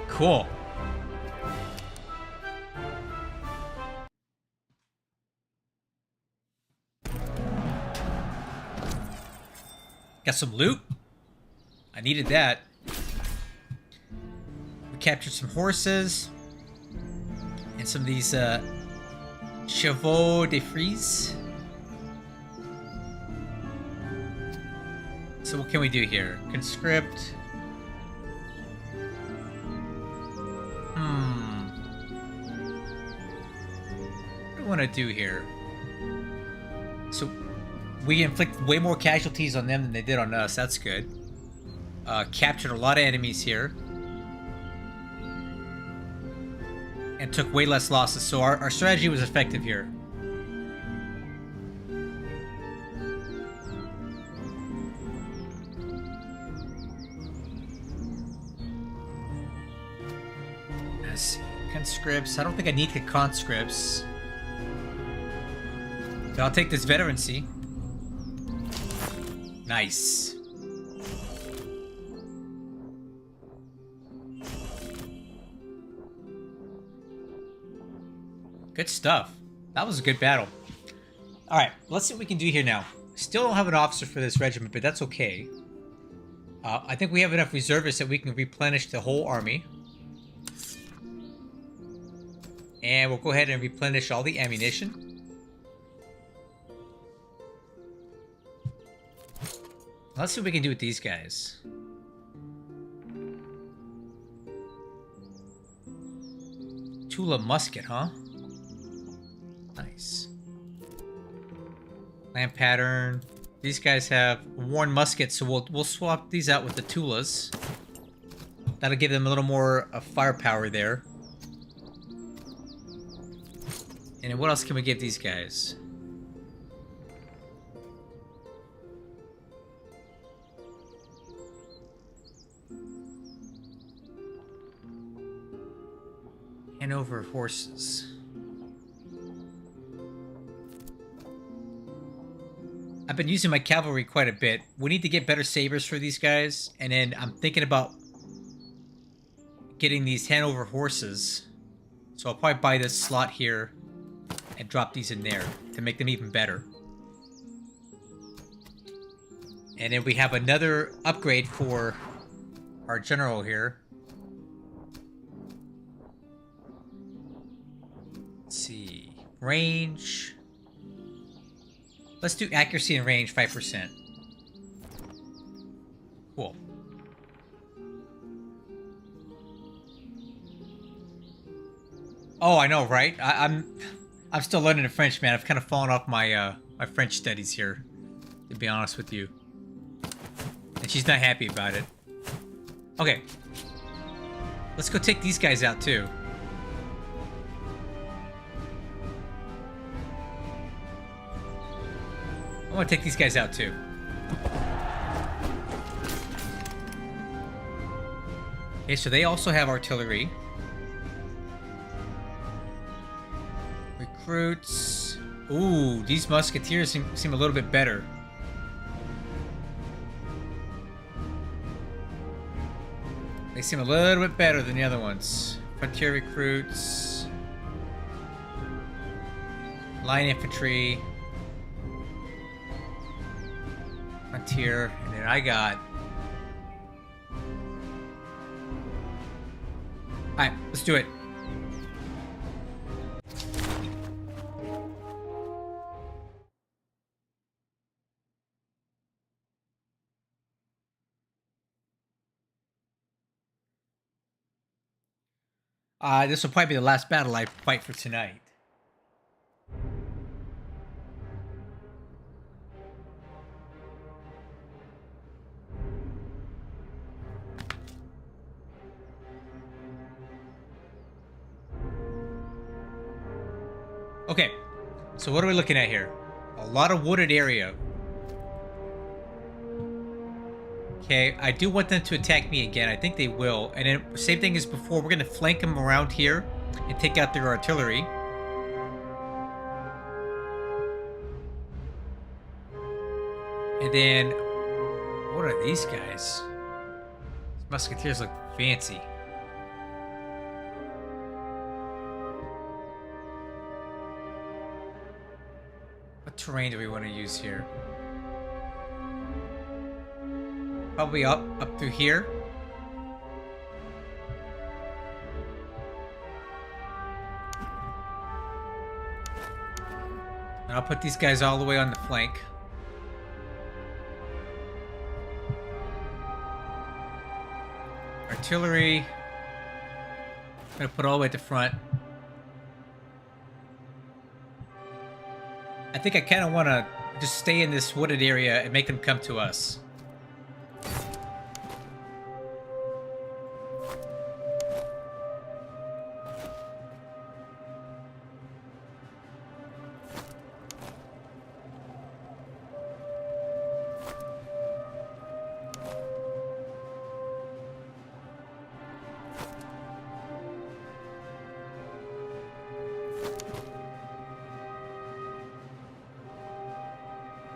[SPEAKER 1] Cool. Got some loot. I needed that. We captured some horses. And some of these chevaux de frise. So what can we do here? Conscript. What do I want to do here? So we inflict way more casualties on them than they did on us. That's good. Captured a lot of enemies here. And took way less losses. So our strategy was effective here. Let's see. Conscripts. I don't think I need the conscripts. But I'll take this veterancy. Nice. Good stuff. That was a good battle. Alright, let's see what we can do here now. Still don't have an officer for this regiment, but that's okay. I think we have enough reservists that we can replenish the whole army. And we'll go ahead and replenish all the ammunition. Let's see what we can do with these guys. Tula musket, huh? Nice. Land pattern. These guys have worn muskets, so we'll swap these out with the Tulas. That'll give them a little more firepower there. And then what else can we give these guys? Hanover horses. I've been using my cavalry quite a bit. We need to get better sabers for these guys. And then I'm thinking about getting these Hanover horses. So I'll probably buy this slot here and drop these in there to make them even better. And then we have another upgrade for our general here. Let's see. Range. Let's do accuracy and range 5%. Cool. Oh, I know, right? I'm still learning the French, man. I've kind of fallen off my my French studies here, to be honest with you. And she's not happy about it. Okay. Let's go take these guys out too. I want to take these guys out too. Okay, so they also have artillery. Recruits. Ooh, these musketeers seem a little bit better. They seem a little bit better than the other ones. Frontier recruits. Line infantry. Frontier. And then I got... Alright, let's do it. This will probably be the last battle I fight for tonight. Okay, so what are we looking at here? A lot of wooded area. Okay, I do want them to attack me again. I think they will. And then, same thing as before, we're going to flank them around here and take out their artillery. And then, what are these guys? These musketeers look fancy. What terrain do we want to use here? Probably up through here. And I'll put these guys all the way on the flank. Artillery. I'm gonna put all the way at the front. I think I kind of want to just stay in this wooded area and make them come to us.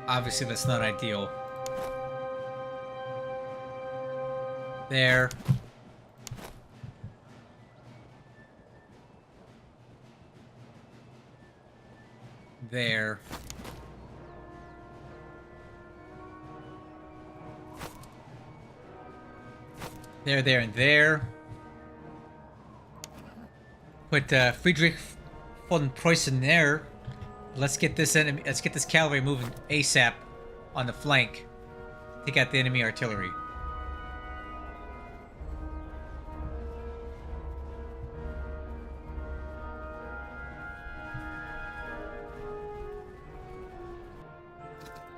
[SPEAKER 1] Obviously, that's not ideal. There. There. There, and there. Put Friedrich von Preußen there. Let's get this enemy. Let's get this cavalry moving ASAP on the flank. Take out the enemy artillery.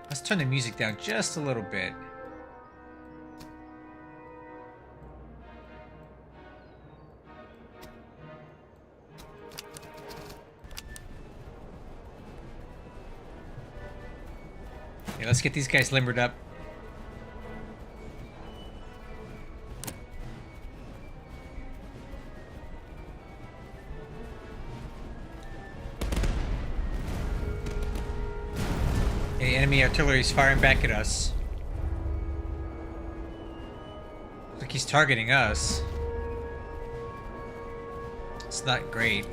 [SPEAKER 1] Let's turn the music down just a little bit. Okay, let's get these guys limbered up. Okay, enemy artillery is firing back at us. Looks like he's targeting us. It's not great.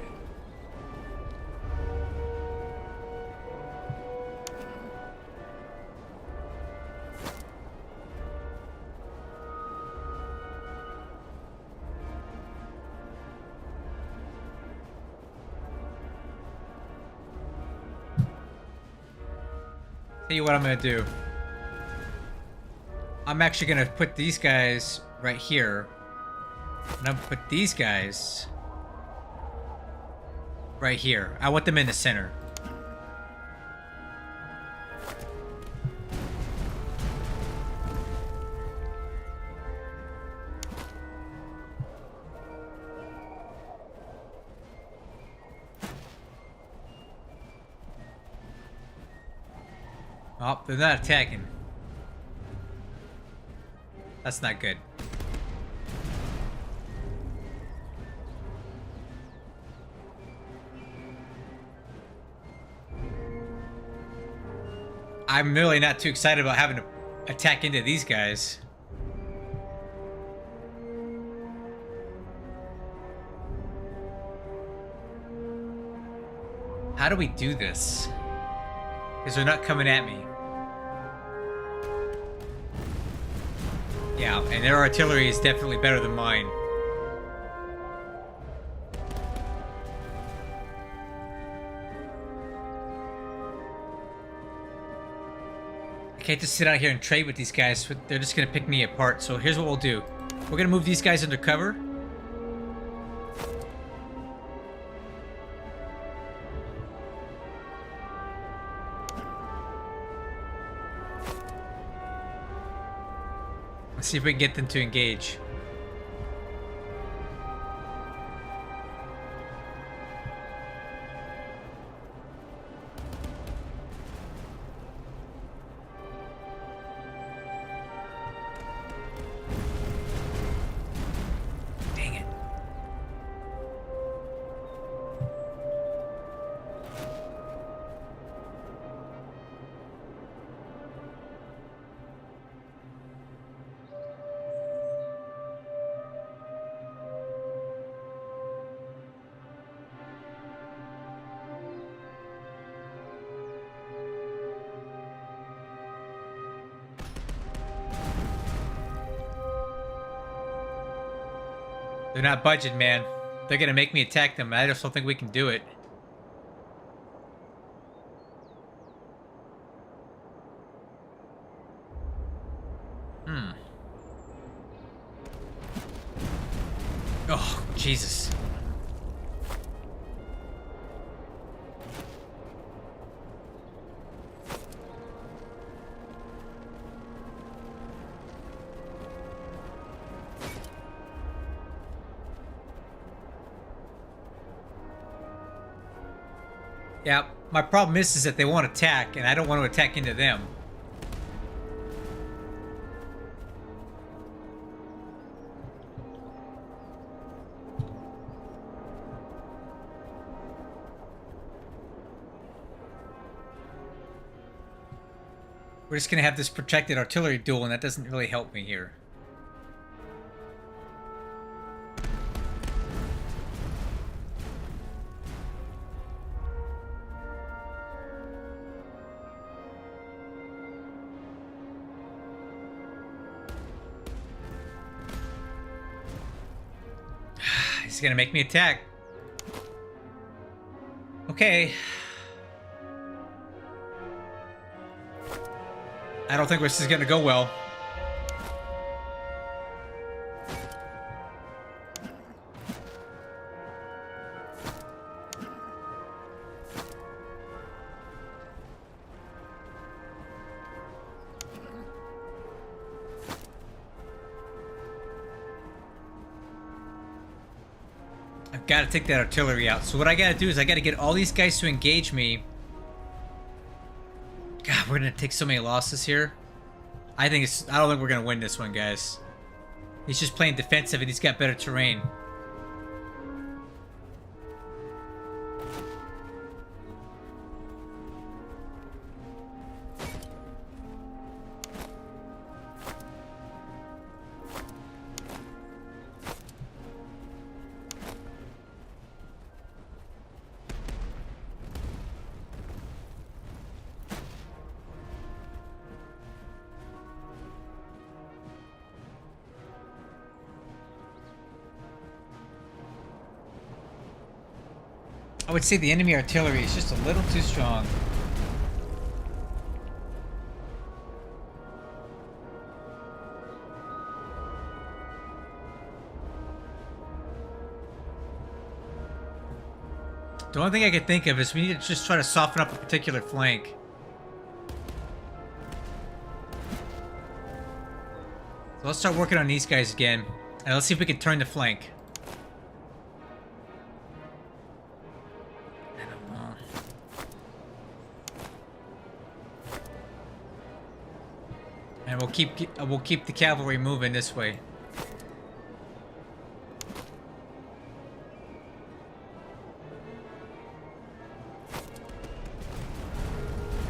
[SPEAKER 1] Tell you what I'm gonna do. I'm actually gonna put these guys right here. And I'm gonna put these guys right here. I want them in the center. Oh, they're not attacking. That's not good. I'm really not too excited about having to attack into these guys. How do we do this? Because they're not coming at me. Yeah, and their artillery is definitely better than mine. I can't just sit out here and trade with these guys. They're just going to pick me apart. So here's what we'll do. We're going to move these guys under cover. Let's see if we can get them to engage. Dang it. They're not budging, man. They're gonna make me attack them. I just don't think we can do it. Oh, Jesus. Yeah, my problem is that they won't attack, and I don't want to attack into them. We're just gonna have this protected artillery duel, and that doesn't really help me here. He's gonna make me attack. Okay. I don't think this is gonna go well. I've got to take that artillery out. So what I got to do is I got to get all these guys to engage me. God, we're going to take so many losses here. I don't think we're going to win this one, guys. He's just playing defensive and he's got better terrain. I would say the enemy artillery is just a little too strong. The only thing I can think of is we need to just try to soften up a particular flank. So let's start working on these guys again. And let's see if we can turn the flank. And we'll keep the cavalry moving this way.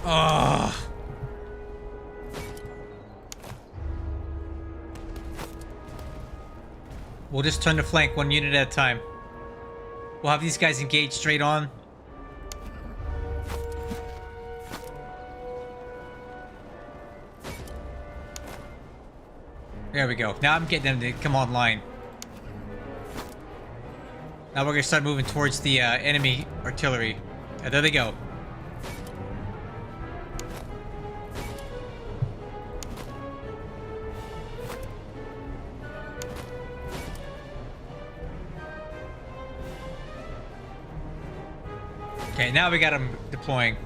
[SPEAKER 1] Oh. We'll just turn the flank 1 unit at a time. We'll have these guys engage straight on. There we go. Now I'm getting them to come online. Now we're going to start moving towards the enemy artillery. There they go. Okay, now we got them deploying.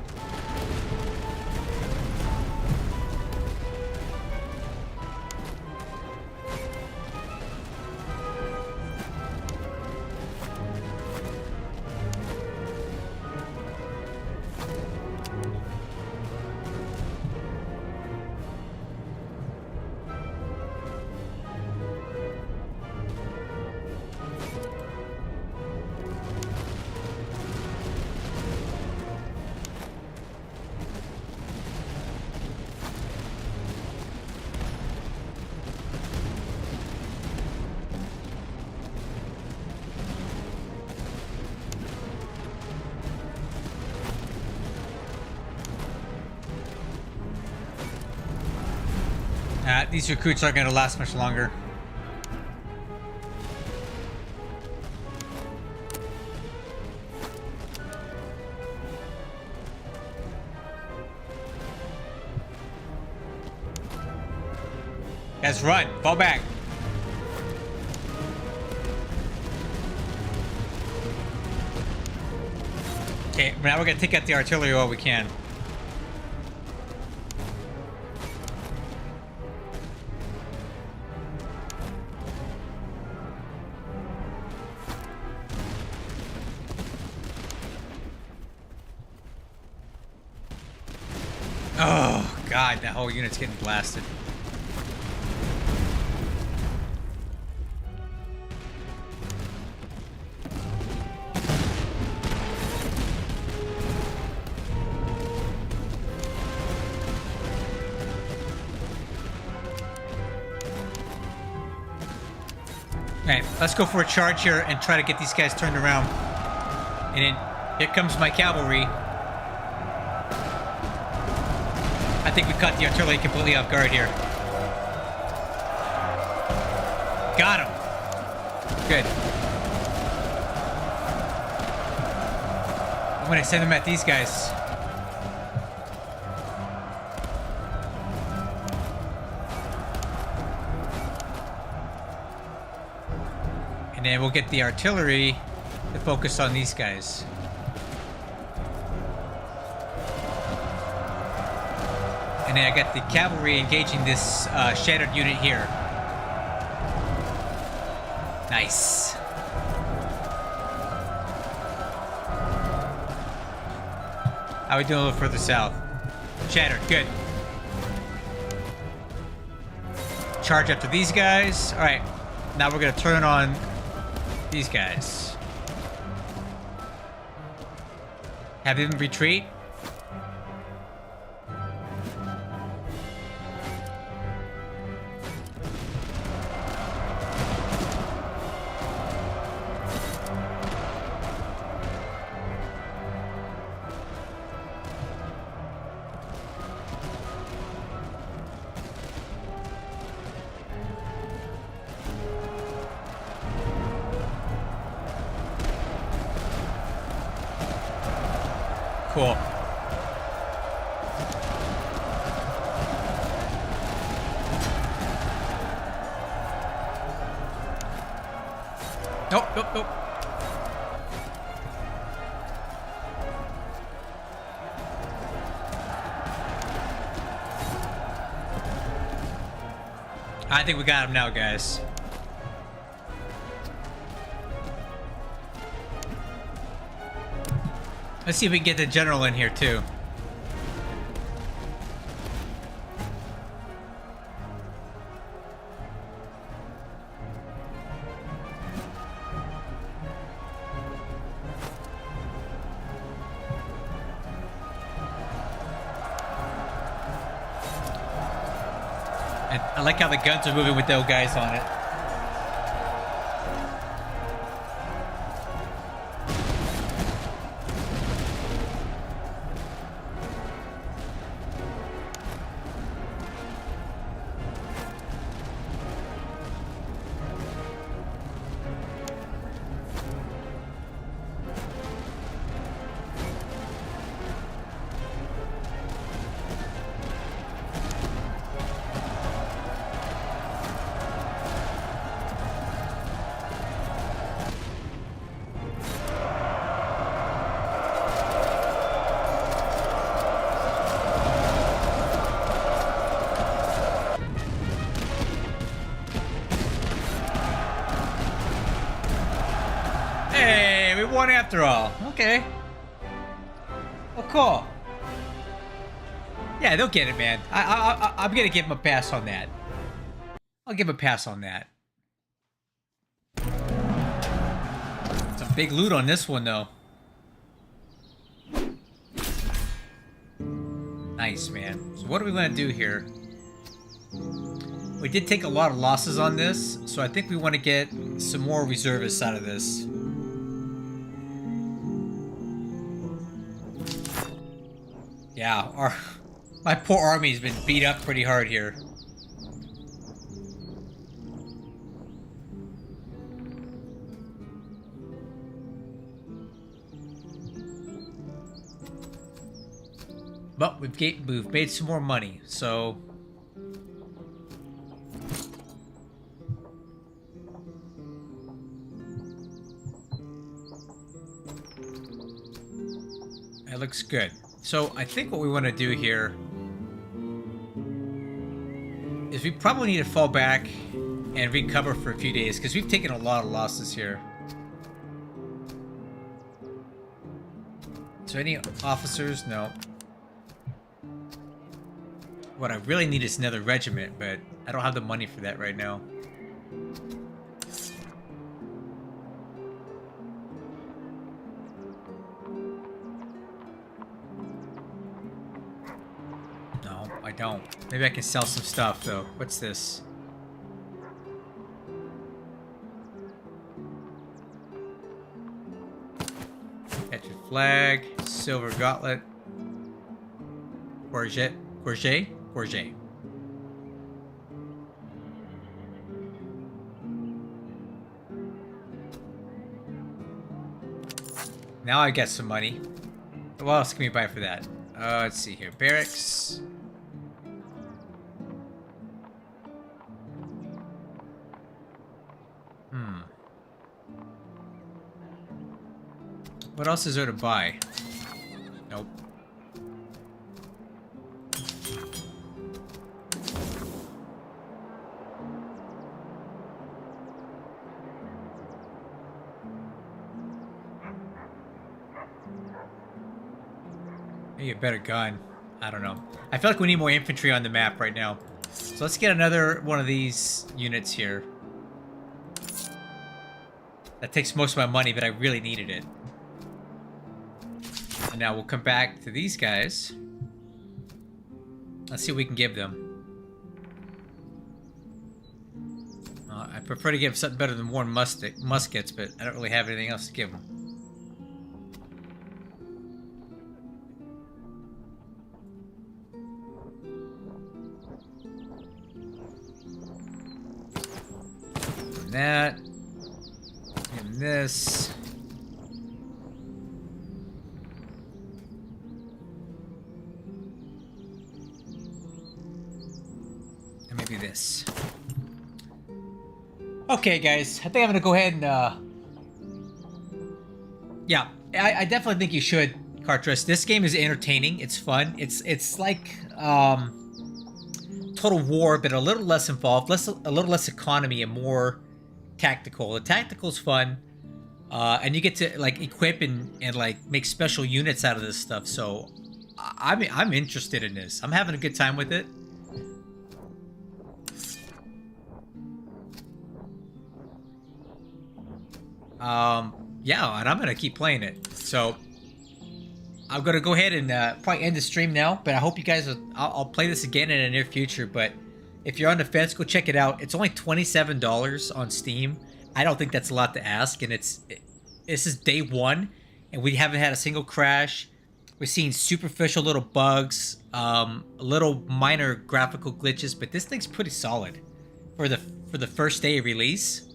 [SPEAKER 1] These recruits aren't going to last much longer. Guys, run! Fall back! Okay, now we're going to take out the artillery while we can. Oh, God, that whole unit's getting blasted. Alright, let's go for a charge here and try to get these guys turned around. And then, here comes my cavalry. I think we caught the artillery completely off guard here. Got him. Good. I'm gonna send them at these guys. And then we'll get the artillery to focus on these guys. And then I got the cavalry engaging this shattered unit here. Nice. How are we doing a little further south? Shattered, good. Charge up to these guys. Alright, now we're gonna turn on these guys. Have them retreat. Cool. Nope, nope, nope. I think we got him now, guys. Let's see if we can get the general in here, too. I like how the guns are moving with those guys on it. Hey, we won after all. Okay. Well, cool. Yeah, they'll get it, man. I'm gonna give him a pass on that. I'll give him a pass on that. Some big loot on this one, though. Nice, man. So what are we gonna do here? We did take a lot of losses on this, so I think we want to get some more reservists out of this. Yeah, my poor army's been beat up pretty hard here. But we've made some more money, so that looks good. So I think what we want to do here is we probably need to fall back and recover for a few days because we've taken a lot of losses here. So any officers? No. What I really need is another regiment, but I don't have the money for that right now. No, I don't. Maybe I can sell some stuff, though. What's this? Captured flag, silver gauntlet, courgette. Now I get some money. What else can we buy for that? Let's see here. Barracks. What else is there to buy? Nope. Maybe a better gun. I don't know. I feel like we need more infantry on the map right now. So let's get another one of these units here. That takes most of my money, but I really needed it. And now we'll come back to these guys. Let's see what we can give them. I prefer to give something better than worn muskets, but I don't really have anything else to give them. That and this. And maybe this. Okay, guys, I think I'm gonna go ahead and yeah, I definitely think you should, Cartress. This game is entertaining. It's fun. It's like Total War, but a little less involved, a little less economy and more tactical. The tactical's fun, and you get to like equip and like make special units out of this stuff. So I'm interested in this. I'm having a good time with it. Yeah, and I'm gonna keep playing it. So I'm gonna go ahead and probably end the stream now. But I hope you guys. I'll play this again in the near future. But If you're on the fence, go check it out. It's only $27 on Steam. I don't think that's a lot to ask, and this is day one, and we haven't had a single crash. We're seeing superficial little bugs, little minor graphical glitches, but this thing's pretty solid for the first day of release.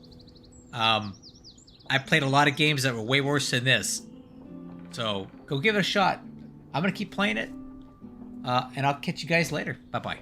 [SPEAKER 1] I played a lot of games that were way worse than this, so go give it a shot. I'm gonna keep playing it, and I'll catch you guys later. Bye bye.